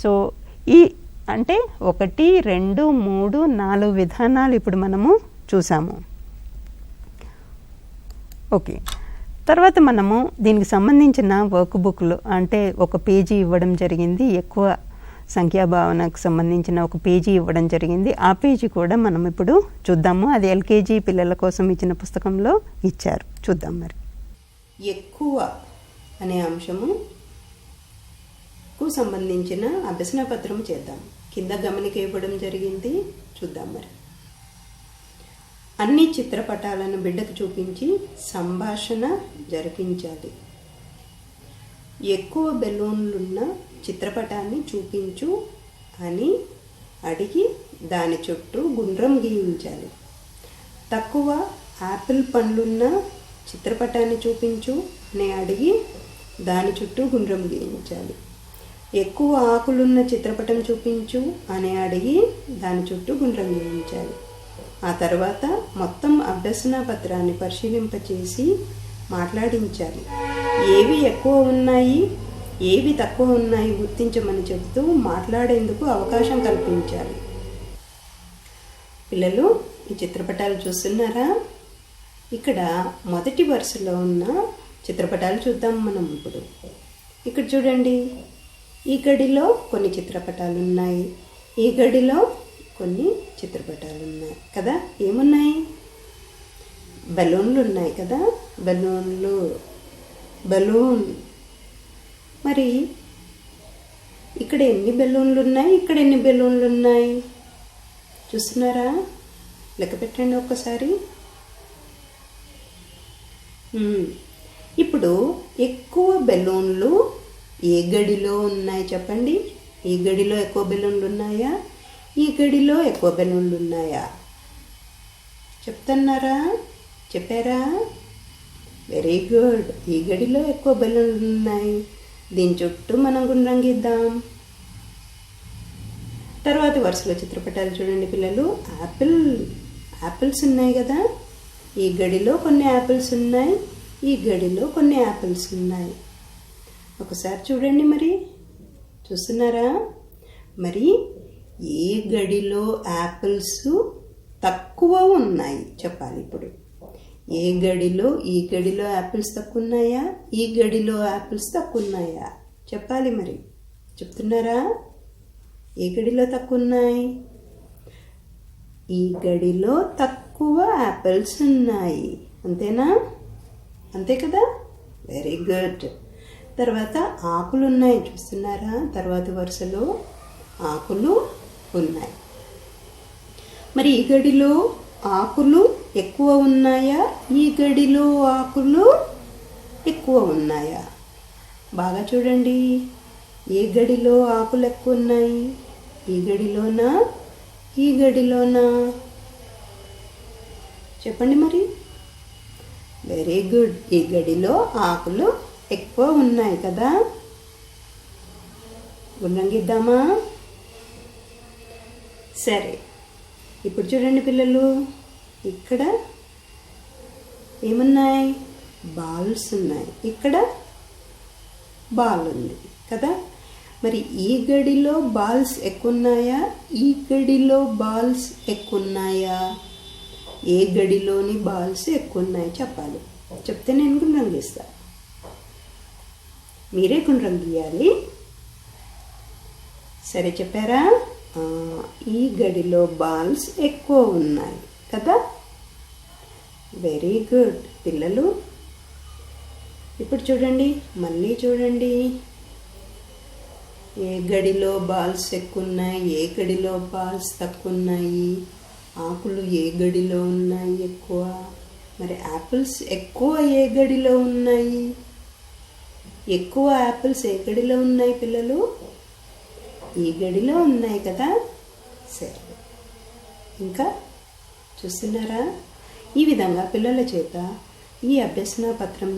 సో ఈ అంటే 1, 2, 3, 4 విధానాలు ఇప్పుడు మనము చూసాము. ఓకే. తర్వాత మనము దీనికి సంబంధించిన వర్క్ బుక్లు, అంటే ఒక పేజీ ఇవ్వడం జరిగింది. ఎక్కువ సంఖ్యాభావనకు సంబంధించిన ఒక పేజీ ఇవ్వడం జరిగింది. ఆ పేజీ కూడా మనం ఇప్పుడు చూద్దాము. అది ఎల్కేజీ పిల్లల కోసం ఇచ్చిన పుస్తకంలో ఇచ్చారు. చూద్దాం మరి. ఎక్కువ అనే అంశము కు సంబంధించిన అభ్యసన పత్రం చేద్దాం. కింద గమనిక ఇవ్వడం జరిగింది. చూద్దాం మరి. అన్ని చిత్రపటాలను బిడ్డకు చూపించి సంభాషణ జరిపించాలి. ఎక్కువ బెలూన్లున్న చిత్రపటాన్ని చూపించు అని అడిగి దాని చుట్టూ గుండ్రం గీయించాలి. తక్కువ యాపిల్ పండ్లున్న చిత్రపటాన్ని చూపించు అని అడిగి దాని చుట్టూ గుండ్రం గీయించాలి. ఎక్కువ ఆకులున్న చిత్రపటం చూపించు అని అడిగి దాని చుట్టూ గుండ్రం గీయించాలి. ఆ తర్వాత మొత్తం అభ్యసన పత్రాన్ని పరిశీలింపచేసి మాట్లాడించాలి. ఏవి ఎక్కువ ఉన్నాయి, ఏవి తక్కువ ఉన్నాయి గుర్తించమని చెబుతూ మాట్లాడేందుకు అవకాశం కల్పించాలి. పిల్లలు ఈ చిత్రపటాలు చూస్తున్నారా? ఇక్కడ మొదటి వరుసలో ఉన్న చిత్రపటాలు చూద్దాం మనం ఇప్పుడు. ఇక్కడ చూడండి, ఈ గడిలో కొన్ని చిత్రపటాలు ఉన్నాయి, ఈ గడిలో కొన్ని చిత్రపటాలు ఉన్నాయి కదా. ఏమున్నాయి? బెలూన్లు ఉన్నాయి కదా. బెలూన్. మరి ఇక్కడ ఎన్ని బెలూన్లు ఉన్నాయి, ఇక్కడ ఎన్ని బెలూన్లు ఉన్నాయి చూస్తున్నారా? లెక్క పెట్టండి ఒక్కసారి. ఇప్పుడు ఎక్కువ బెలూన్లు ఏ గడిలో ఉన్నాయి చెప్పండి. ఈ గడిలో ఎక్కువ బెలూన్లు ఉన్నాయా, ఈ గడిలో ఎక్కువ బెలూన్లు ఉన్నాయా? చెప్తున్నారా? చెప్పారా? Very good. ఈ గడిలో ఎక్కువ బెలూన్లు ఉన్నాయి. దీని చుట్టూ మనం గుండ్రం గీద్దాం. తర్వాత వరుసలో చిత్రపటాలు చూడండి పిల్లలు. యాపిల్స్ ఉన్నాయి కదా. ఈ గడిలో కొన్ని యాపిల్స్ ఉన్నాయి, ఈ గడిలో కొన్ని యాపిల్స్ ఉన్నాయి. ఒకసారి చూడండి మరి. చూస్తున్నారా? మరి ఏ గడిలో యాపిల్స్ తక్కువ ఉన్నాయి చెప్పాలి ఇప్పుడు. ఏ గడిలో, ఈ గడిలో యాపిల్స్ తక్కువ ఉన్నాయా, ఈ గడిలో యాపిల్స్ తక్కువ ఉన్నాయా చెప్పాలి మరి. చెప్తున్నారా? ఏ గడిలో తక్కువ ఉన్నాయి? ఈ గడిలో తక్కువ యాపిల్స్ ఉన్నాయి. అంతేనా? అంతే కదా. Very good. తర్వాత ఆకులు ఉన్నాయి చూస్తున్నారా? తర్వాత వరుసలో ఆకులు ఉన్నాయి. మరి ఈ గడిలో ఆకులు ఎక్కువ ఉన్నాయా, ఈ గడిలో ఆకులు ఎక్కువ ఉన్నాయా? బాగా చూడండి. ఏ గడిలో ఆకులు ఎక్కువ ఉన్నాయి? ఈ గడిలోనా, ఈ గడిలోనా? చెప్పండి మరి. Very good. ఈ గడిలో ఆకులు ఎక్కువ ఉన్నాయి కదా. గుండ్రం గీద్దామా? సరే, ఇప్పుడు చూడండి పిల్లలు. ఇక్కడ ఏమున్నాయి? బాల్స్ ఉన్నాయి. ఇక్కడ బాల్ ఉంది కదా. మరి ఈ గడిలో బాల్స్ ఎక్కువ ఉన్నాయా, ఈ గడిలో బాల్స్ ఎక్కువ ఉన్నాయా? ఏ గడిలోని బాల్స్ ఎక్కువ ఉన్నాయి చెప్పాలి. చెప్తే నేను గుండ్రం గీస్తాను. మీరే గుండ్రం గీయాలి. సరే చెప్పారా? ఈ గడిలో బాల్స్ ఎక్కువ ఉన్నాయి కదా. వెరీ గుడ్ పిల్లలు. ఇప్పుడు చూడండి, మళ్ళీ చూడండి. ఏ గడిలో బాల్స్ ఎక్కువ ఉన్నాయి, ఏ గడిలో బాల్స్ తక్కువ ఉన్నాయి? ఆకులు ఏ గడిలో ఉన్నాయి ఎక్కువ? మరి యాపిల్స్ ఎక్కువ ఏ గడిలో ఉన్నాయి? ఎక్కువ యాపిల్స్ ఏ గడిలో ఉన్నాయి పిల్లలు? ఈ గడిలో ఉన్నాయి కదా. సరే, ఇంకా చూస్తున్నారా? ఈ విధంగా పిల్లల చేత ఈ అభ్యసన పత్రం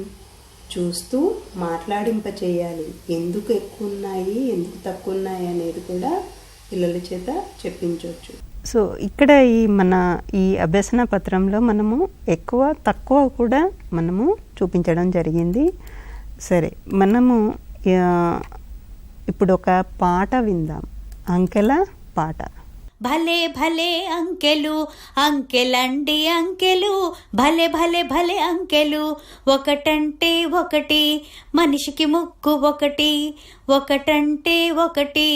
చూస్తూ మాట్లాడింప చేయాలి. ఎందుకు ఎక్కువ ఉన్నాయి, ఎందుకు తక్కువ ఉన్నాయి అనేది కూడా పిల్లల చేత చెప్పించవచ్చు. సో ఇక్కడ ఈ అభ్యసన పత్రంలో మనము ఎక్కువ తక్కువ కూడా మనము చూపించడం జరిగింది. సరే, మనము ఇప్పుడు ఒక పాట విందాం. అంకెల పాట. భలే భలే అంకెలు, అంకెలండి అంకెలు, భలే భలే భలే అంకెలు. ఒకటంటే ఒకటి, మనిషికి ముక్కు ఒకటి, ఒకటంటే ఒకటి,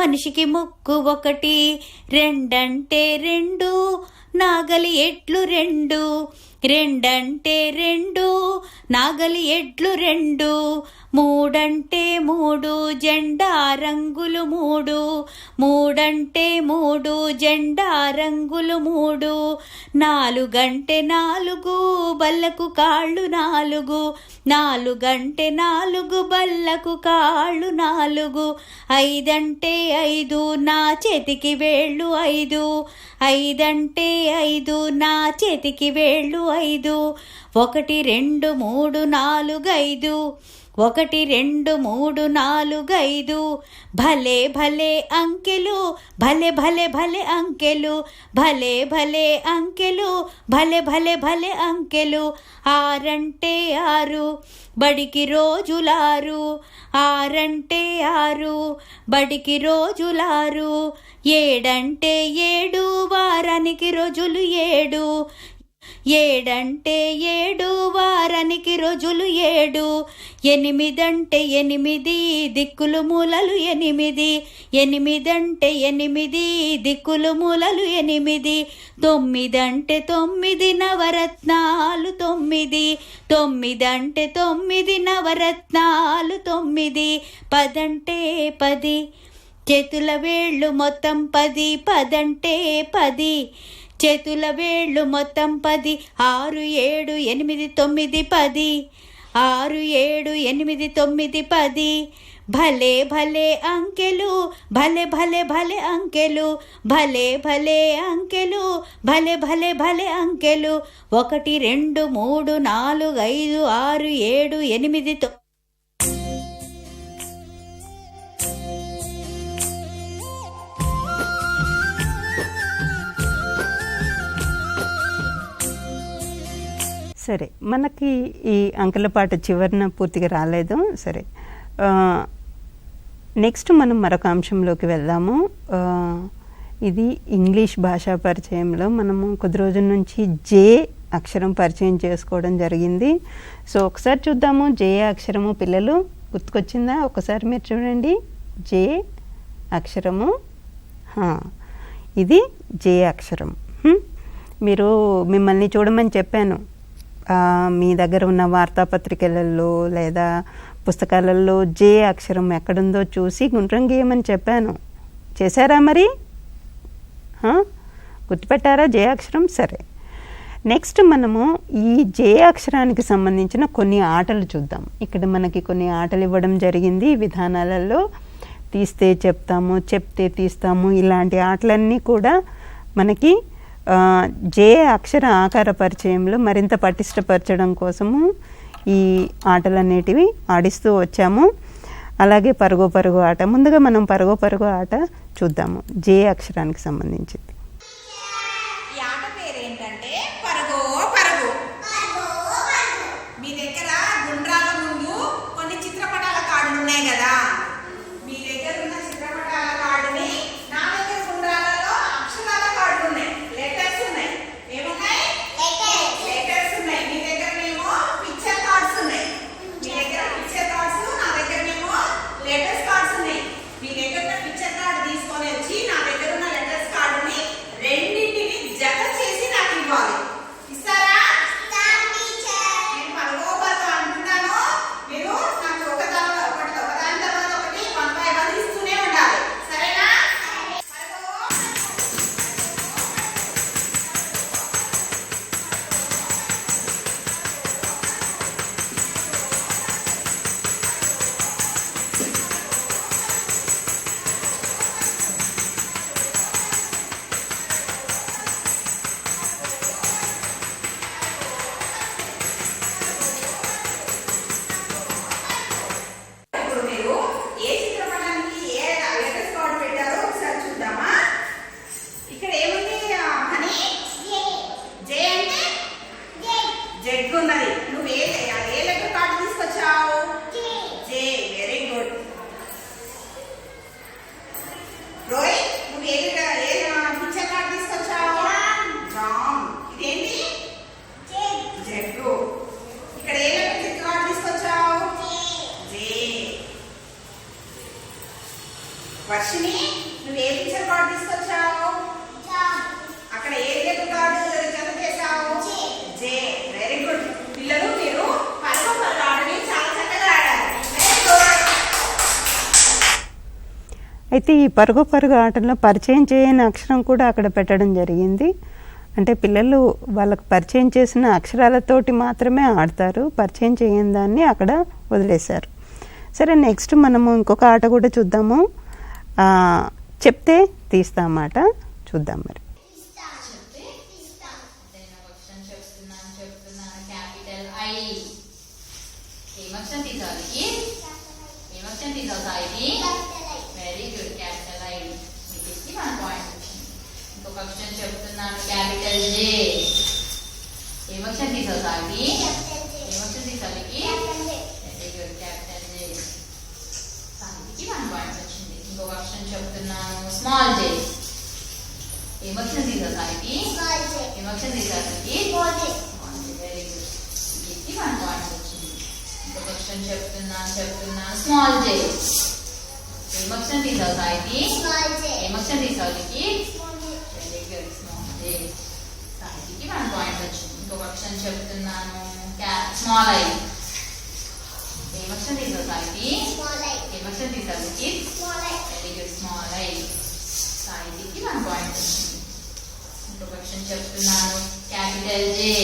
మనిషికి ముక్కు ఒకటి. రెండంటే రెండు, నాగలి ఎడ్లు రెండు. రెండంటే రెండు, నాగలి ఎడ్లు రెండు. మూడంటే మూడు, జెండా రంగులు మూడు. మూడంటే మూడు, జెండా రంగులు మూడు. నాలుగంటే నాలుగు, బల్లకు కాళ్ళు నాలుగు. నాలుగంటే నాలుగు, బల్లకు కాళ్ళు నాలుగు. ఐదంటే ఐదు, నా చేతికి వేళ్ళు ఐదు. ఐదంటే ఐదు, నా చేతికి వేళ్ళు ఐదు. ఒకటి రెండు మూడు నాలుగు ఐదు. ఒకటి రెండు మూడు నాలుగు ఐదు. భలే భలే అంకెలు, భలే భలే భలే అంకెలు. భలే భలే అంకెలు, భలే భలే భలే అంకెలు. ఆరంటే ఆరు, బడికి రోజులారు. ఆరంటే ఆరు, బడికి రోజులారు. ఏడంటే ఏడు, వారానికి రోజులు ఏడు. ఏడంటే ఏడు, వారానికి రోజులు ఏడు. ఎనిమిదంటే ఎనిమిది, దిక్కులు మూలలు ఎనిమిది. ఎనిమిదంటే ఎనిమిది, దిక్కులు మూలలు ఎనిమిది. తొమ్మిదంటే తొమ్మిది, నవరత్నాలు తొమ్మిది. తొమ్మిదంటే తొమ్మిది, నవరత్నాలు తొమ్మిది. పదంటే పది, చేతుల వేళ్ళు మొత్తం 10. పదంటే 10, చేతుల వేళ్ళు మొత్తం 10. 6 7 8 9 10. 6 7 8 9 10. భలే భలే అంకెలు, భలే భలే భలే అంకెలు. భలే భలే అంకెలు, భలే భలే భలే అంకెలు. 1 2 3 4 5 6 7 8 9. సరే, మనకి ఈ అంకెల పాట చివరిన పూర్తిగా రాలేదు. సరే, నెక్స్ట్ మనం మరొక అంశంలోకి వెళ్దాము. ఇది ఇంగ్లీష్ భాషా పరిచయంలో మనము కొద్ది రోజుల నుంచి జే అక్షరం పరిచయం చేసుకోవడం జరిగింది. సో ఒకసారి చూద్దాము. జే అక్షరము పిల్లలు గుర్తుకొచ్చిందా? ఒకసారి మీరు చూడండి. జే అక్షరము, ఇది జే అక్షరం. మీరు మిమ్మల్ని చూడమని చెప్పాను. మీ దగ్గర ఉన్న వార్తాపత్రికలలో లేదా పుస్తకాలలో జే అక్షరం ఎక్కడుందో చూసి గుండ్రం గీయమని చెప్పాను. చేశారా మరి? గుర్తుపెట్టారా జే అక్షరం? సరే, నెక్స్ట్ మనము ఈ జే అక్షరానికి సంబంధించిన కొన్ని ఆటలు చూద్దాం. ఇక్కడ మనకి కొన్ని ఆటలు ఇవ్వడం జరిగింది. విధానాలలో తీస్తే చెప్తాము, చెప్తే తీస్తాము, ఇలాంటి ఆటలన్నీ కూడా మనకి జే అక్షర ఆకార పరిచయంలో మరింత పటిష్టపరచడం కోసము ఈ ఆటలు అనేటివి ఆడిస్తూ వచ్చాము. అలాగే పరుగు పరుగు ఆట. ముందుగా మనం పరుగు పరుగు ఆట చూద్దాము, జే అక్షరానికి సంబంధించింది. ఈ ఆట పేరేంటంటే పరుగో పరుగు. మీ దగ్గర గుండ్రాల ముందు కొన్ని చిత్రపటాల కార్డులు ఉన్నాయి కదా. మీ దగ్గర ఉన్న చిత్రపటాల కార్డుని నా దగ్గర గుండ్రాలలో అక్షరాల కార్డులు ఉన్నాయి, లెటర్స్ ఉన్నాయి. ఏమున్నాయి? లెటర్స్ ఉన్నాయి. మీ దగ్గరనేమో పిక్చర్ కార్డ్స్ ఉన్నాయి. మీ దగ్గర పిక్చర్ కార్డ్స్, నా దగ్గరనేమో లెటర్స్ కార్డ్స్ ఉన్నాయి. మీ దగ్గర ఉన్న పిక్చర్ కార్డు తీసుకొని వచ్చి నా దగ్గర ఉన్న లెటర్స్ కార్డుని వర్షిని నువ్వు ఏ పిక్చర్ కార్డు తీసుకొచ్చావు? అక్కడ ఏ లెటర్ కార్డు జత చేసావు? జే. Very good. పిల్లలు మీరు పరుగు పరుగు ఆటని చాలా చక్కగా ఆడారు. Very good. అయితే ఈ పరుగు పరుగు ఆటలో పరిచయం చేయని అక్షరం కూడా అక్కడ పెట్టడం జరిగింది. అంటే పిల్లలు వాళ్ళకు పరిచయం చేసిన అక్షరాలతోటి మాత్రమే ఆడతారు, పరిచయం చేయని దాన్ని అక్కడ వదిలేశారు. సరే, నెక్స్ట్ మనము ఇంకొక ఆట కూడా చూద్దాము. చెప్తే తీస్తామాట చూద్దాం. మరి వెరీ గుడ్. Capital I. మీకు 1 పాయింట్ వచ్చింది. ఇంకొక అక్షరం చెప్తున్నాను, క్యాపిటల్ జే. ఏమక్షరం తీసావు సాగి? ఏమక్షరం తీసాలికి? Very good. Capital J. సాగికి 1 పాయింట్ వచ్చింది. ఇంకొక అక్షరం చెప్తున్నాను, స్మాల్ జే. ఏమక్షరం తీసావు సాగికి? ఏమక్షరం తీసాలికి? Very good. వీటికి 1 పాయింట్ వచ్చింది. ఇంకొక అక్షరం చెప్తున్నాను, స్మాల్ జే. ఏమక్షరం తీసావు సాయికి? ఏమక్షరం తీసావు నీకి? Very good. స్మాల్ జే. సాయికి 1 పాయింట్ వచ్చింది. ఇంకొక అక్షరం చెప్తున్నాను, స్మాల్ ఐ. ఏమక్షరం తీసావు సాయికి? ఏమక్షరం తీసావు నీకి? Very good. Small I. సాయికి 1 పాయింట్ వచ్చింది. ఇంకొక అక్షరం చెప్తున్నాను, క్యాపిటల్ జే.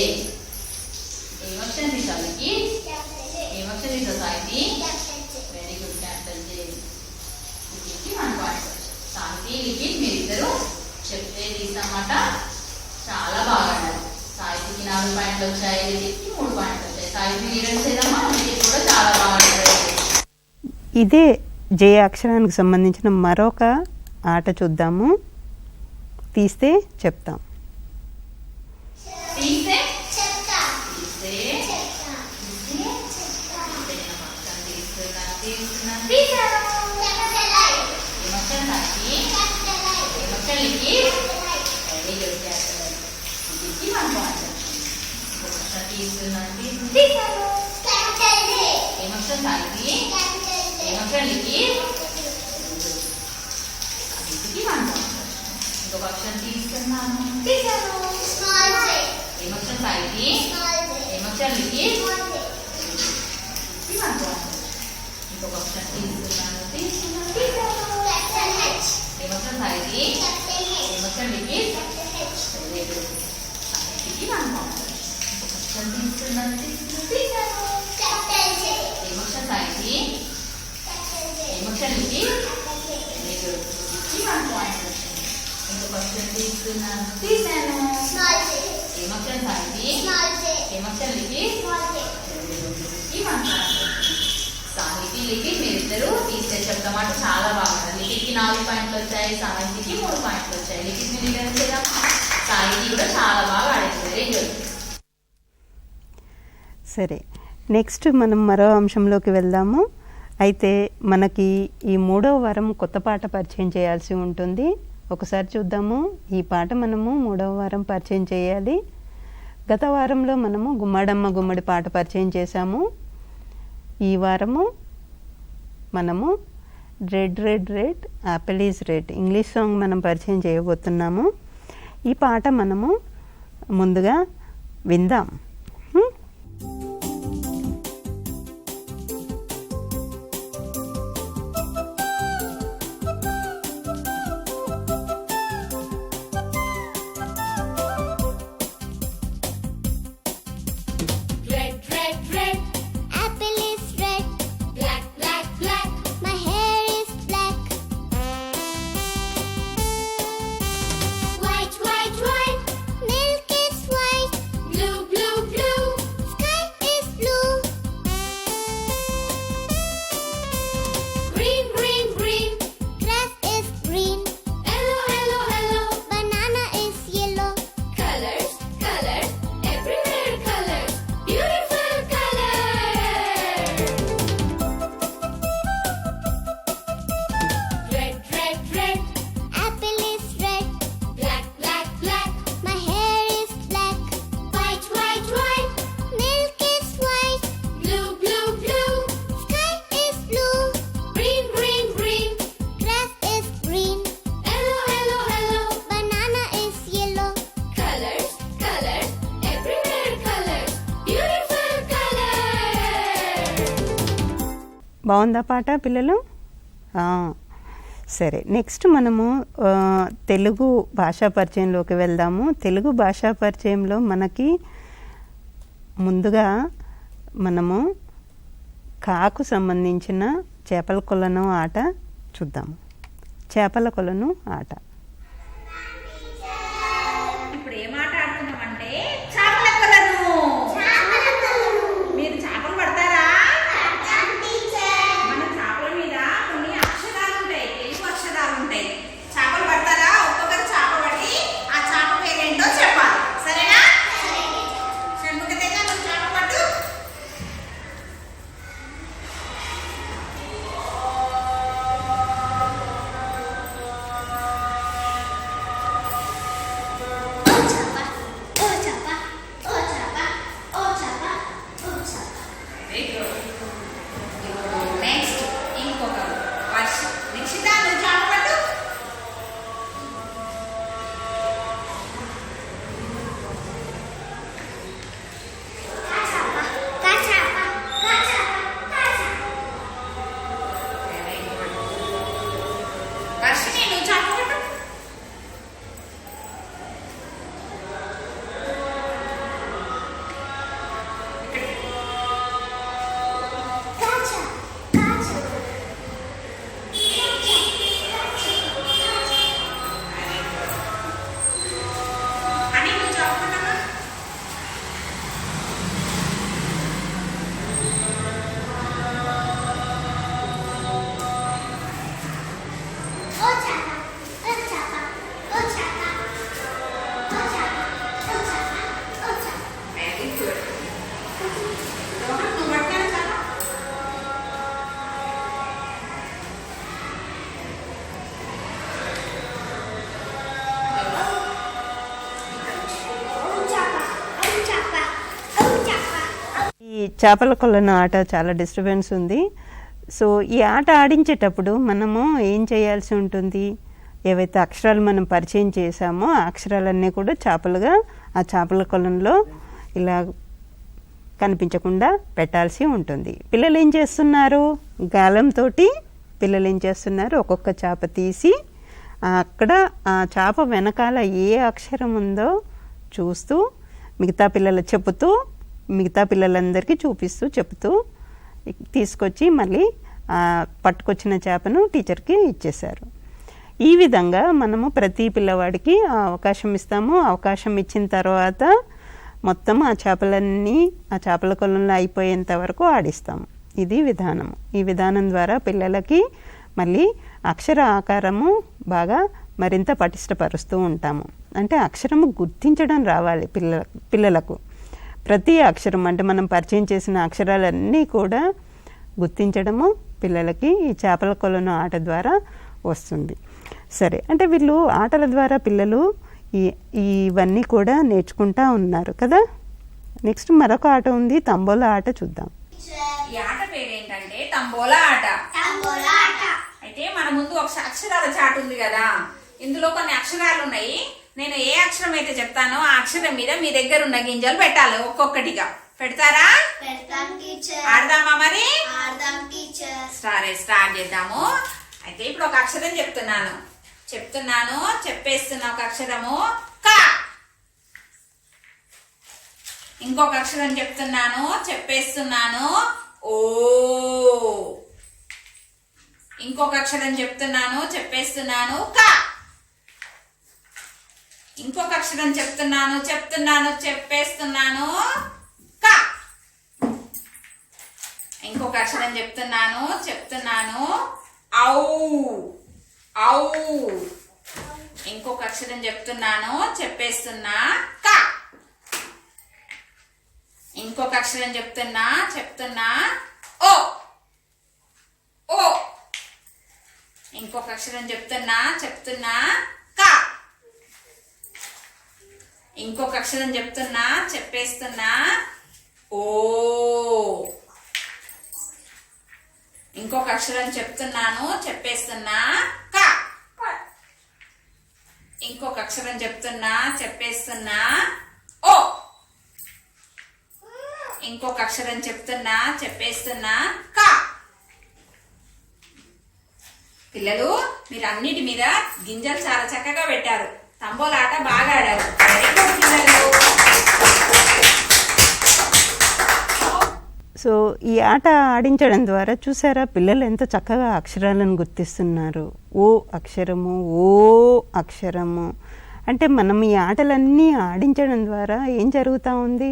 ఏమక్షరం తీసావు నీకి? ఏమక్షరం తీసావు సాయికి? Very good. క్యాపిటల్ జే. 1 పాయింట్. సాహితీ, లిఖిత్ మీరిద్దరు చెప్తే తీసామాట చాలా బాగా ఆడారు. సాహితీకి 4 పాయింట్లు వచ్చాయి, లిఖిత్కి 3 పాయింట్లు వచ్చాయి. సాహితీ మీరేం చేద్దామా? లిఖిత్ కూడా చాలా బాగా ఆడారు. ఇదే జే అక్షరానికి సంబంధించిన మరొక ఆట చూద్దాము. తీస్తే చెప్తాం. తీస్తే ఇంకొక అక్షరం తీసుకున్నాను, ఏమక్షరం సాయికి? ఏమక్షరం లిఖి? ఇంకొక అక్షరం తీసుకున్నాను, ఏమక్షరం సాయికి? ఏమక్షరం లిఖి? సాయికి 1 పాయింట్. ఇంకొక అక్షరం తీసుకున్నాను, ఏమక్షరం సాయికి? ఏమక్షరం లిఖి? 1 పాయింట్ వచ్చింది. ఇంకొక అక్షరం తీసుకున్నాను, తీసాను, ఏమక్షరం సాయికి? ఏమక్షరం లిఖి? 1 పాయింట్. సాహితీ, లిఖిత్ మీరిద్దరు తీస్తే చెప్తామాట చాలా బాగుంటుంది. లిఖిత్కి 4 పాయింట్లు వచ్చాయి, సాహితీకి 3 పాయింట్లు వచ్చాయి. లిఖిత్ మీరు ఏం చేద్దాం? సాహితీ కూడా చాలా బాగా ఆడింది. Very good. సరే, నెక్స్ట్ మనం మరో అంశంలోకి వెళ్దాము. అయితే మనకి ఈ 3వ వారం కొత్త పాట పరిచయం చేయాల్సి ఉంటుంది. ఒకసారి చూద్దాము. ఈ పాట మనము 3వ వారం పరిచయం చేయాలి. గత వారంలో మనము గుమ్మడమ్మ గుమ్మడి పాట పరిచయం చేశాము. ఈ వారము మనము red red red Apple is red English song మనం పరిచయం చేయబోతున్నాము. ఈ పాట మనము ముందుగా విందాం. Milk is white, blue, blue, బాగుందా పాట పిల్లలు? సరే, నెక్స్ట్ మనము తెలుగు భాషా పరిచయంలోకి వెళ్దాము. తెలుగు భాషా పరిచయంలో మనకి ముందుగా మనము కాకు సంబంధించిన చేపల కొలను ఆట చూద్దాము. చేపల కొలను ఆట. ఇప్పుడు ఏం ఆట ఆడుతున్నామంటే చేపల కొలను. మీరు చేపలు పడతారా? మన చేపల మీద కొన్ని అక్షరాలు ఉంటాయి, తెలుగు అక్షరాలు ఉంటాయి. చేపలు పడతారా? ఒక్కొక్కరు చేప పట్టి ఆ చేప పేరేంటో చెప్పాలి, సరేనా? షణ్ముఖతేజ, నువ్వు చేప పట్టు. నెక్స్ట్ ఇంకొక వర్ష. నిక్షిత, నువ్వు చేప పట్టు. వర్షిణి, నువ్వు చేప పట్టు. అని నువ్వు చేప పట్టమ్మా. Very good. రోహన్, నువ్వు పట్టాను చేప. ఈ చేపల కొలను ఆట చాలా డిస్టర్బెన్స్ ఉంది. సో ఈ ఆట ఆడించేటప్పుడు మనము ఏం చేయాల్సి ఉంటుంది? ఏవైతే అక్షరాలు మనం పరిచయం చేసామో ఆ అక్షరాలన్నీ కూడా చేపలుగా ఆ చేపల కొలంలో ఇలా కనిపించకుండా పెట్టాల్సి ఉంటుంది. పిల్లలు ఏం చేస్తున్నారు? గాలంతో పిల్లలు ఏం చేస్తున్నారు? ఒక్కొక్క చేప తీసి అక్కడ ఆ చేప వెనకాల ఏ అక్షరం ఉందో చూస్తూ మిగతా పిల్లలు చెబుతూ మిగతా పిల్లలందరికీ చూపిస్తూ చెప్తూ తీసుకొచ్చి మళ్ళీ పట్టుకొచ్చిన చేపను టీచర్కి ఇచ్చేశారు. ఈ విధంగా మనము ప్రతి పిల్లవాడికి అవకాశం ఇస్తాము. అవకాశం ఇచ్చిన తర్వాత మొత్తం ఆ చేపలన్నీ ఆ చేపల కొలంలో అయిపోయేంత వరకు ఆడిస్తాము. ఇది విధానము. ఈ విధానం ద్వారా పిల్లలకి మళ్ళీ అక్షర ఆకారము బాగా మరింత పటిష్టపరుస్తూ ఉంటాము. అంటే అక్షరము గుర్తించడం రావాలి పిల్లలకు. ప్రతి అక్షరం అంటే మనం పరిచయం చేసిన అక్షరాలన్నీ కూడా గుర్తించడము పిల్లలకి ఈ చేపల కొలను ఆట ద్వారా వస్తుంది. సరే, అంటే వీళ్ళు ఆటల ద్వారా పిల్లలు ఇవన్నీ కూడా నేర్చుకుంటా ఉన్నారు కదా. నెక్స్ట్ మరొక ఆట ఉంది, తంబోలా ఆట చూద్దాం. ఈ ఆట పేరేంటంటే తంబోలా ఆట. అయితే మన ముందు ఒక అక్షరాల చాటు ఉంది కదా, ఇందులో కొన్ని అక్షరాలు ఉన్నాయి. నేను ఏ అక్షరం అయితే చెప్తానో ఆ అక్షరం మీద మీ దగ్గర ఉన్న గింజలు పెట్టాలి ఒక్కొక్కటిగా. పెడతారా? ఆడదామా మరి? స్టార్ట్ చేద్దాము. అయితే ఇప్పుడు ఒక అక్షరం చెప్పేస్తున్నా ఒక అక్షరము కా. ఇంకొక అక్షరం చెప్పేస్తున్నాను ఓ. ఇంకొక అక్షరం చెప్పేస్తున్నాను కా. ఇంకొక అక్షరం చెప్పేస్తున్నాను కా. ఇంకొక అక్షరం చెప్తున్నాను ఔ. ఇంకొక అక్షరం చెప్పేస్తున్నా కా. ఇంకొక అక్షరం చెప్తున్నా ఓ. ఇంకొక అక్షరం చెప్తున్నా కా. ఇంకొక అక్షరం చెప్పేస్తున్నా ఓ. ఇంకొక అక్షరం చెప్పేస్తున్నా కా. ఇంకొక అక్షరం చెప్పేస్తున్నా ఓ. ఇంకొక అక్షరం చెప్పేస్తున్నా కా. పిల్లలు మీరు అన్నిటి మీద గింజలు చాలా చక్కగా పెట్టారు. తంబోలాట బాగా ఆడారు. వెరీ గుడ్ పిల్లలు. సో ఈ ఆట ఆడించడం ద్వారా చూసారా పిల్లలు ఎంత చక్కగా అక్షరాలను గుర్తిస్తున్నారు. ఓ అక్షరము, ఓ అక్షరము అంటే మనం ఈ ఆటలన్నీ ఆడించడం ద్వారా ఏం జరుగుతూ ఉంది,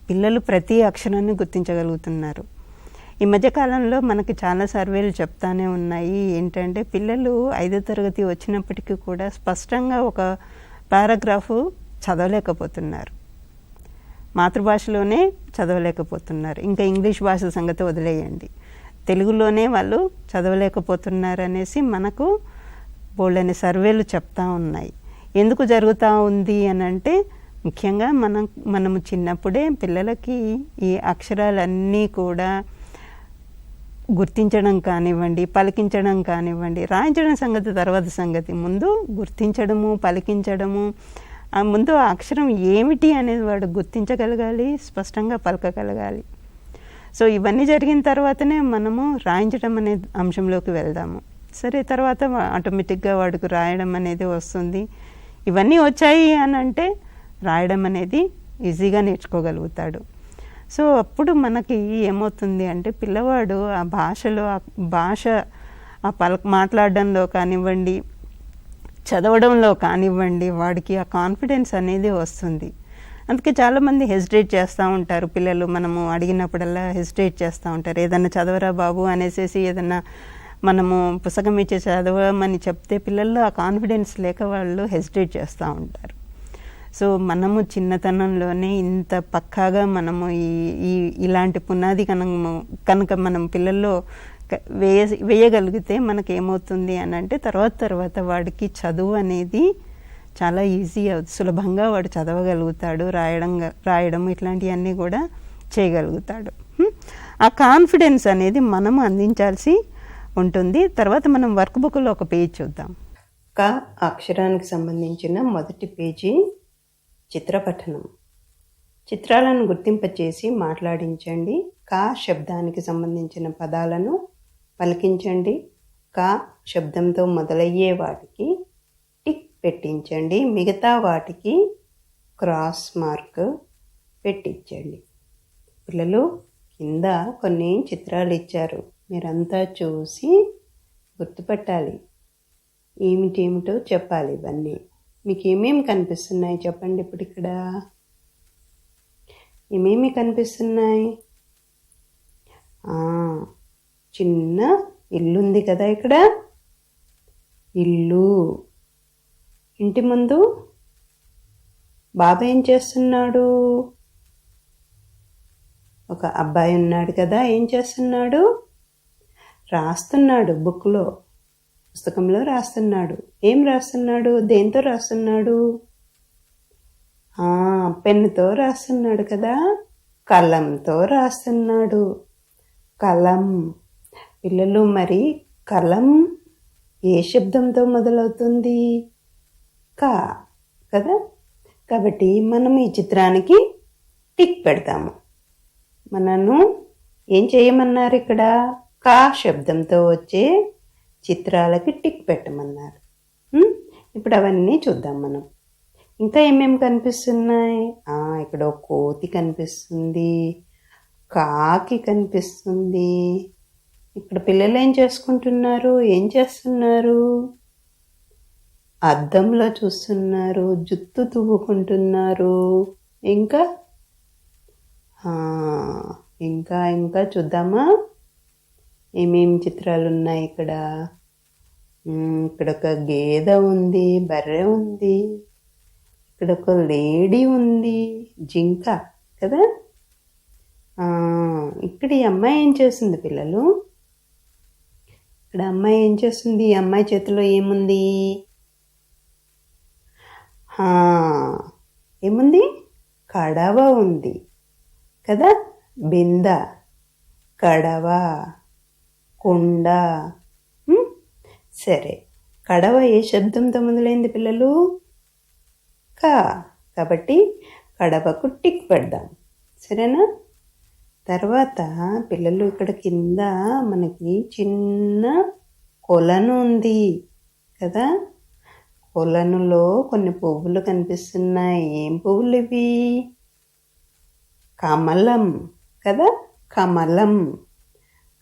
పిల్లలు ప్రతి అక్షరాన్ని గుర్తించగలుగుతున్నారు. ఈ మధ్యకాలంలో మనకి చాలా సర్వేలు చెప్తానే ఉన్నాయి. ఏంటంటే పిల్లలు 5వ తరగతి వచ్చినప్పటికీ కూడా స్పష్టంగా ఒక పారాగ్రాఫు చదవలేకపోతున్నారు, మాతృభాషలోనే చదవలేకపోతున్నారు. ఇంకా ఇంగ్లీష్ భాష సంగతి వదిలేయండి, తెలుగులోనే వాళ్ళు చదవలేకపోతున్నారు అనేసి మనకు బోల్డని సర్వేలు చెప్తా ఉన్నాయి. ఎందుకు జరుగుతూ ఉంది అని అంటే ముఖ్యంగా మనము చిన్నప్పుడే పిల్లలకి ఈ అక్షరాలన్నీ కూడా గుర్తించడం కానివ్వండి, పలికించడం కానివ్వండి, రాయించడం సంగతి తర్వాత సంగతి, ముందు గుర్తించడము, పలికించడము, ఆ ముందు ఆ అక్షరం ఏమిటి అనేది వాడు గుర్తించగలగాలి, స్పష్టంగా పలకగలగాలి. సో ఇవన్నీ జరిగిన తర్వాతనే మనము రాయించడం అనే అంశంలోకి వెళ్దాము. సరే, తర్వాత ఆటోమేటిక్గా వాడికి రాయడం అనేది వస్తుంది. ఇవన్నీ వచ్చాయి అని అంటే రాయడం అనేది ఈజీగా నేర్చుకోగలుగుతాడు. సో అప్పుడు మనకి ఏమవుతుంది అంటే పిల్లవాడు ఆ భాష మాట్లాడడంలో కానివ్వండి, చదవడంలో కానివ్వండి, వాడికి ఆ కాన్ఫిడెన్స్ అనేది వస్తుంది. అందుకే చాలామంది హెసిటేట్ చేస్తూ ఉంటారు పిల్లలు. మనము అడిగినప్పుడల్లా హెసిటేట్ చేస్తూ ఉంటారు. ఏదన్నా చదవరా బాబు అనేసి ఏదన్నా మనము పుస్తకం ఇచ్చి చదవమని చెప్తే పిల్లల్లో ఆ కాన్ఫిడెన్స్ లేక వాళ్ళు హెసిటేట్ చేస్తూ ఉంటారు. సో మనము చిన్నతనంలోనే ఇంత పక్కాగా మనము ఇలాంటి పునాది కనుక మనం పిల్లల్లో వేయగలిగితే మనకేమవుతుంది అని అంటే తర్వాత వాడికి చదువు అనేది చాలా ఈజీ అవుతుంది, సులభంగా వాడు చదవగలుగుతాడు, రాయడం ఇట్లాంటివన్నీ కూడా చేయగలుగుతాడు. ఆ కాన్ఫిడెన్స్ అనేది మనము అందించాల్సి ఉంటుంది. తర్వాత మనం వర్క్ బుక్లో ఒక పేజ్ చూద్దాం. క అక్షరానికి సంబంధించిన మొదటి పేజీ చిత్రపఠనం. చిత్రాలను గుర్తింపచేసి మాట్లాడించండి. కా శబ్దానికి సంబంధించిన పదాలను పలికించండి. కా శబ్దంతో మొదలయ్యే వాటికి టిక్ పెట్టించండి, మిగతా వాటికి క్రాస్ మార్క్ పెట్టించండి. పిల్లలు కింద కొన్ని చిత్రాలు ఇచ్చారు, మీరంతా చూసి గుర్తుపట్టాలి, ఏమిటేమిటో చెప్పాలి. ఇవన్నీ మీకు ఏమేమి కనిపిస్తున్నాయి చెప్పండి. ఇప్పుడు ఇక్కడ ఏమేమి కనిపిస్తున్నాయి? చిన్న ఇల్లు ఉంది కదా ఇక్కడ, ఇల్లు. ఇంటి ముందు బాబా ఏం చేస్తున్నాడు? ఒక అబ్బాయి ఉన్నాడు కదా, ఏం చేస్తున్నాడు? రాస్తున్నాడు, బుక్లో పుస్తకంలో రాస్తున్నాడు. ఏం రాస్తున్నాడు? దేంతో రాస్తున్నాడు? పెన్నుతో రాస్తున్నాడు కదా, కలంతో రాస్తున్నాడు. కలం. పిల్లలు మరి కలం ఏ శబ్దంతో మొదలవుతుంది? కా కదా. కాబట్టి మనం ఈ చిత్రానికి టిక్ పెడతాము. మనను ఏం చేయమన్నారు ఇక్కడ? కా శబ్దంతో వచ్చే చిత్రాలకి టిక్ పెట్టమన్నారు. ఇప్పుడు అవన్నీ చూద్దాం మనం. ఇంకా ఏమేమి కనిపిస్తున్నాయి? ఇక్కడ ఒక కోతి కనిపిస్తుంది, కాకి కనిపిస్తుంది. ఇక్కడ పిల్లలు ఏం చేస్తున్నారు? అద్దంలో చూస్తున్నారు, జుత్తు తువ్వుకుంటున్నారు. ఇంకా చూద్దామా ఏమేమి చిత్రాలు ఉన్నాయి ఇక్కడ? ఇక్కడ ఒక గేదె ఉంది, బర్రె ఉంది, ఇక్కడ ఒక లేడీ ఉంది, జింక కదా. ఇక్కడ ఈ అమ్మాయి ఏం చేస్తుంది పిల్లలు? ఇక్కడ అమ్మాయి ఏం చేస్తుంది? ఈ అమ్మాయి చేతిలో ఏముంది? ఏముంది? కడవ ఉంది కదా. బింద, కడవ, కుండ. సరే, కడవ ఏ శబ్దంతో మొదలైంది పిల్లలు? కా. కాబట్టి కడవకు టిక్ పెడదాం, సరేనా? తర్వాత పిల్లలు ఇక్కడ కింద మనకి చిన్న కొలను ఉంది కదా. కొలనులో కొన్ని పువ్వులు కనిపిస్తున్నాయి. ఏం పువ్వులు ఇవి? కమలం కదా. కమలం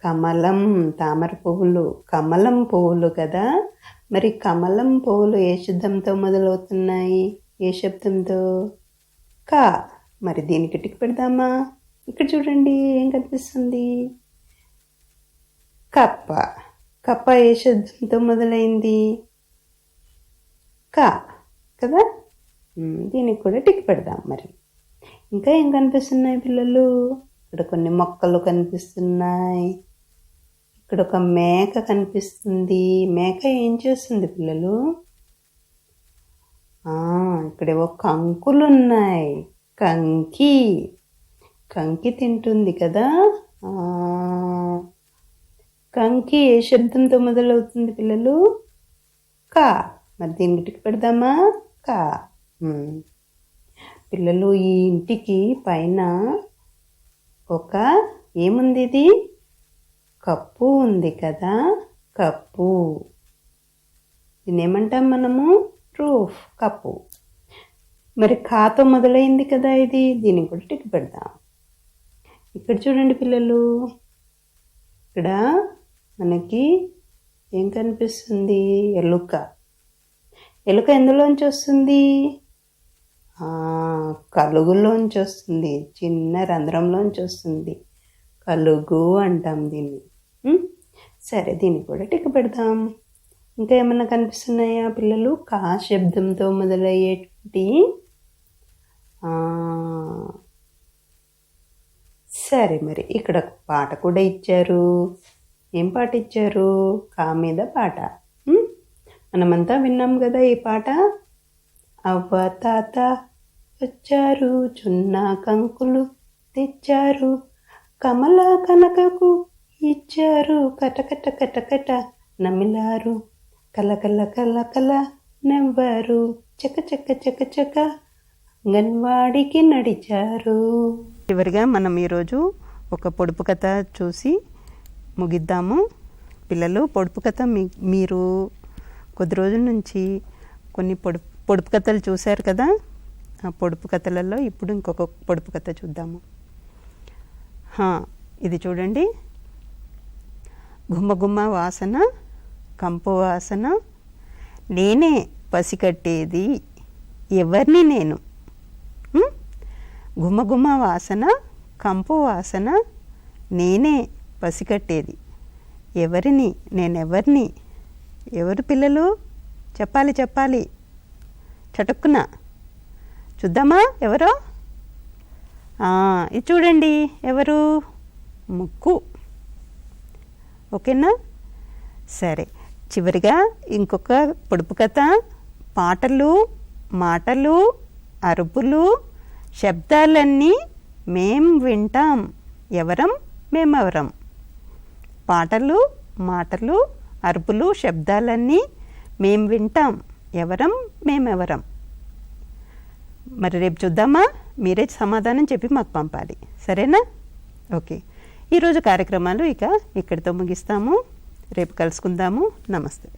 కమలం తామర పువ్వులు కమలం పువ్వులు కదా. మరి కమలం పువ్వులు ఏ శబ్దంతో మొదలవుతున్నాయి? ఏ శబ్దంతో? కా. మరి దీనికి టిక్ పెడదామా? ఇక్కడ చూడండి ఏం కనిపిస్తుంది? కప్ప. కప్ప ఏ శబ్దంతో మొదలైంది? కా కదా. దీనికి కూడా టిక్ పెడదాం. మరి ఇంకా ఏం కనిపిస్తున్నాయి పిల్లలు? ఇక్కడ కొన్ని మొక్కలు కనిపిస్తున్నాయి. ఇక్కడ ఒక మేక కనిపిస్తుంది. మేక ఏం చేస్తుంది పిల్లలు? ఇక్కడేవో కంకులు ఉన్నాయి. కంకి. కంకి తింటుంది కదా. కంకి ఏ శబ్దంతో మొదలవుతుంది పిల్లలు? కా. మరి దీనికి టిక్ పెడదామా? కా. పిల్లలు ఈ ఇంటికి పైన ఒక ఏముంది? ఇది కప్పు ఉంది కదా. కప్పు. దీన్ని ఏమంటాం మనము? రూఫ్. కప్పు. మరి కాతో మొదలైంది కదా ఇది. దీనికి కూడా టిక్ పెడదాం. ఇక్కడ చూడండి పిల్లలు, ఇక్కడ మనకి ఏం కనిపిస్తుంది? ఎలుక. ఎలుక ఎందులోంచి వస్తుంది? కలుగులోంచి వస్తుంది. చిన్న రంధ్రంలోంచి వస్తుంది. కలుగు అంటాం దీన్ని. సరే, దీన్ని కూడా టిక్ పెడదాం. ఇంకా ఏమన్నా కనిపిస్తున్నాయా పిల్లలు? కా శబ్దంతో మొదలయ్యేటి. సరే, మరి ఇక్కడ పాట కూడా ఇచ్చారు. ఏం పాట ఇచ్చారు? కా మీద పాట. మనమంతా విన్నాం కదా ఈ పాట. అవ్వ తాత వచ్చారు, చున్నా కంకులు తెచ్చారు, కమల కనకకు ఇచ్చారు, కటకట కటకట నమిలారు, కలకల కలకల నవ్వారు, చక చక చక చక అంగన్వాడికి నడిచారు. చివరిగా మనం ఈరోజు ఒక పొడుపు కథ చూసి ముగిద్దాము. పిల్లలు, పొడుపు కథ మీరు కొద్ది రోజుల నుంచి కొన్ని పొడుపు కథలు చూశారు కదా. ఆ పొడుపు కథలలో ఇప్పుడు ఇంకొక పొడుపు కథ చూద్దాము. ఇది చూడండి. గుమ్మగుమ్మ వాసన, కంపు వాసన, నేనే పసికట్టేది ఎవరిని నేను. గుమ్మగుమ్మ వాసన, కంపు వాసన, నేనే పసికట్టేది ఎవరిని నేనెవరిని. ఎవరు పిల్లలు? చెప్పాలి చటుక్కున. చూద్దామా ఎవరో? ఇది చూడండి. ఎవరు? ముక్కు. ఓకేనా? సరే, చివరిగా ఇంకొక పొడుపు కథ. పాటలు, మాటలు, అరుపులు, శబ్దాలన్నీ మేం వింటాం, ఎవరం మేమెవరం. పాటలు, మాటలు, అరుపులు, శబ్దాలన్నీ మేం వింటాం, ఎవరం మేమెవరం. మరి రేపు చూద్దామా? మీరే సమాధానం చెప్పి మాకు పంపాలి. సరేనా? ఓకే, ఈరోజు కార్యక్రమాలు ఇక ఇక్కడితో ముగిస్తాము. రేపు కలుసుకుందాము. నమస్తే.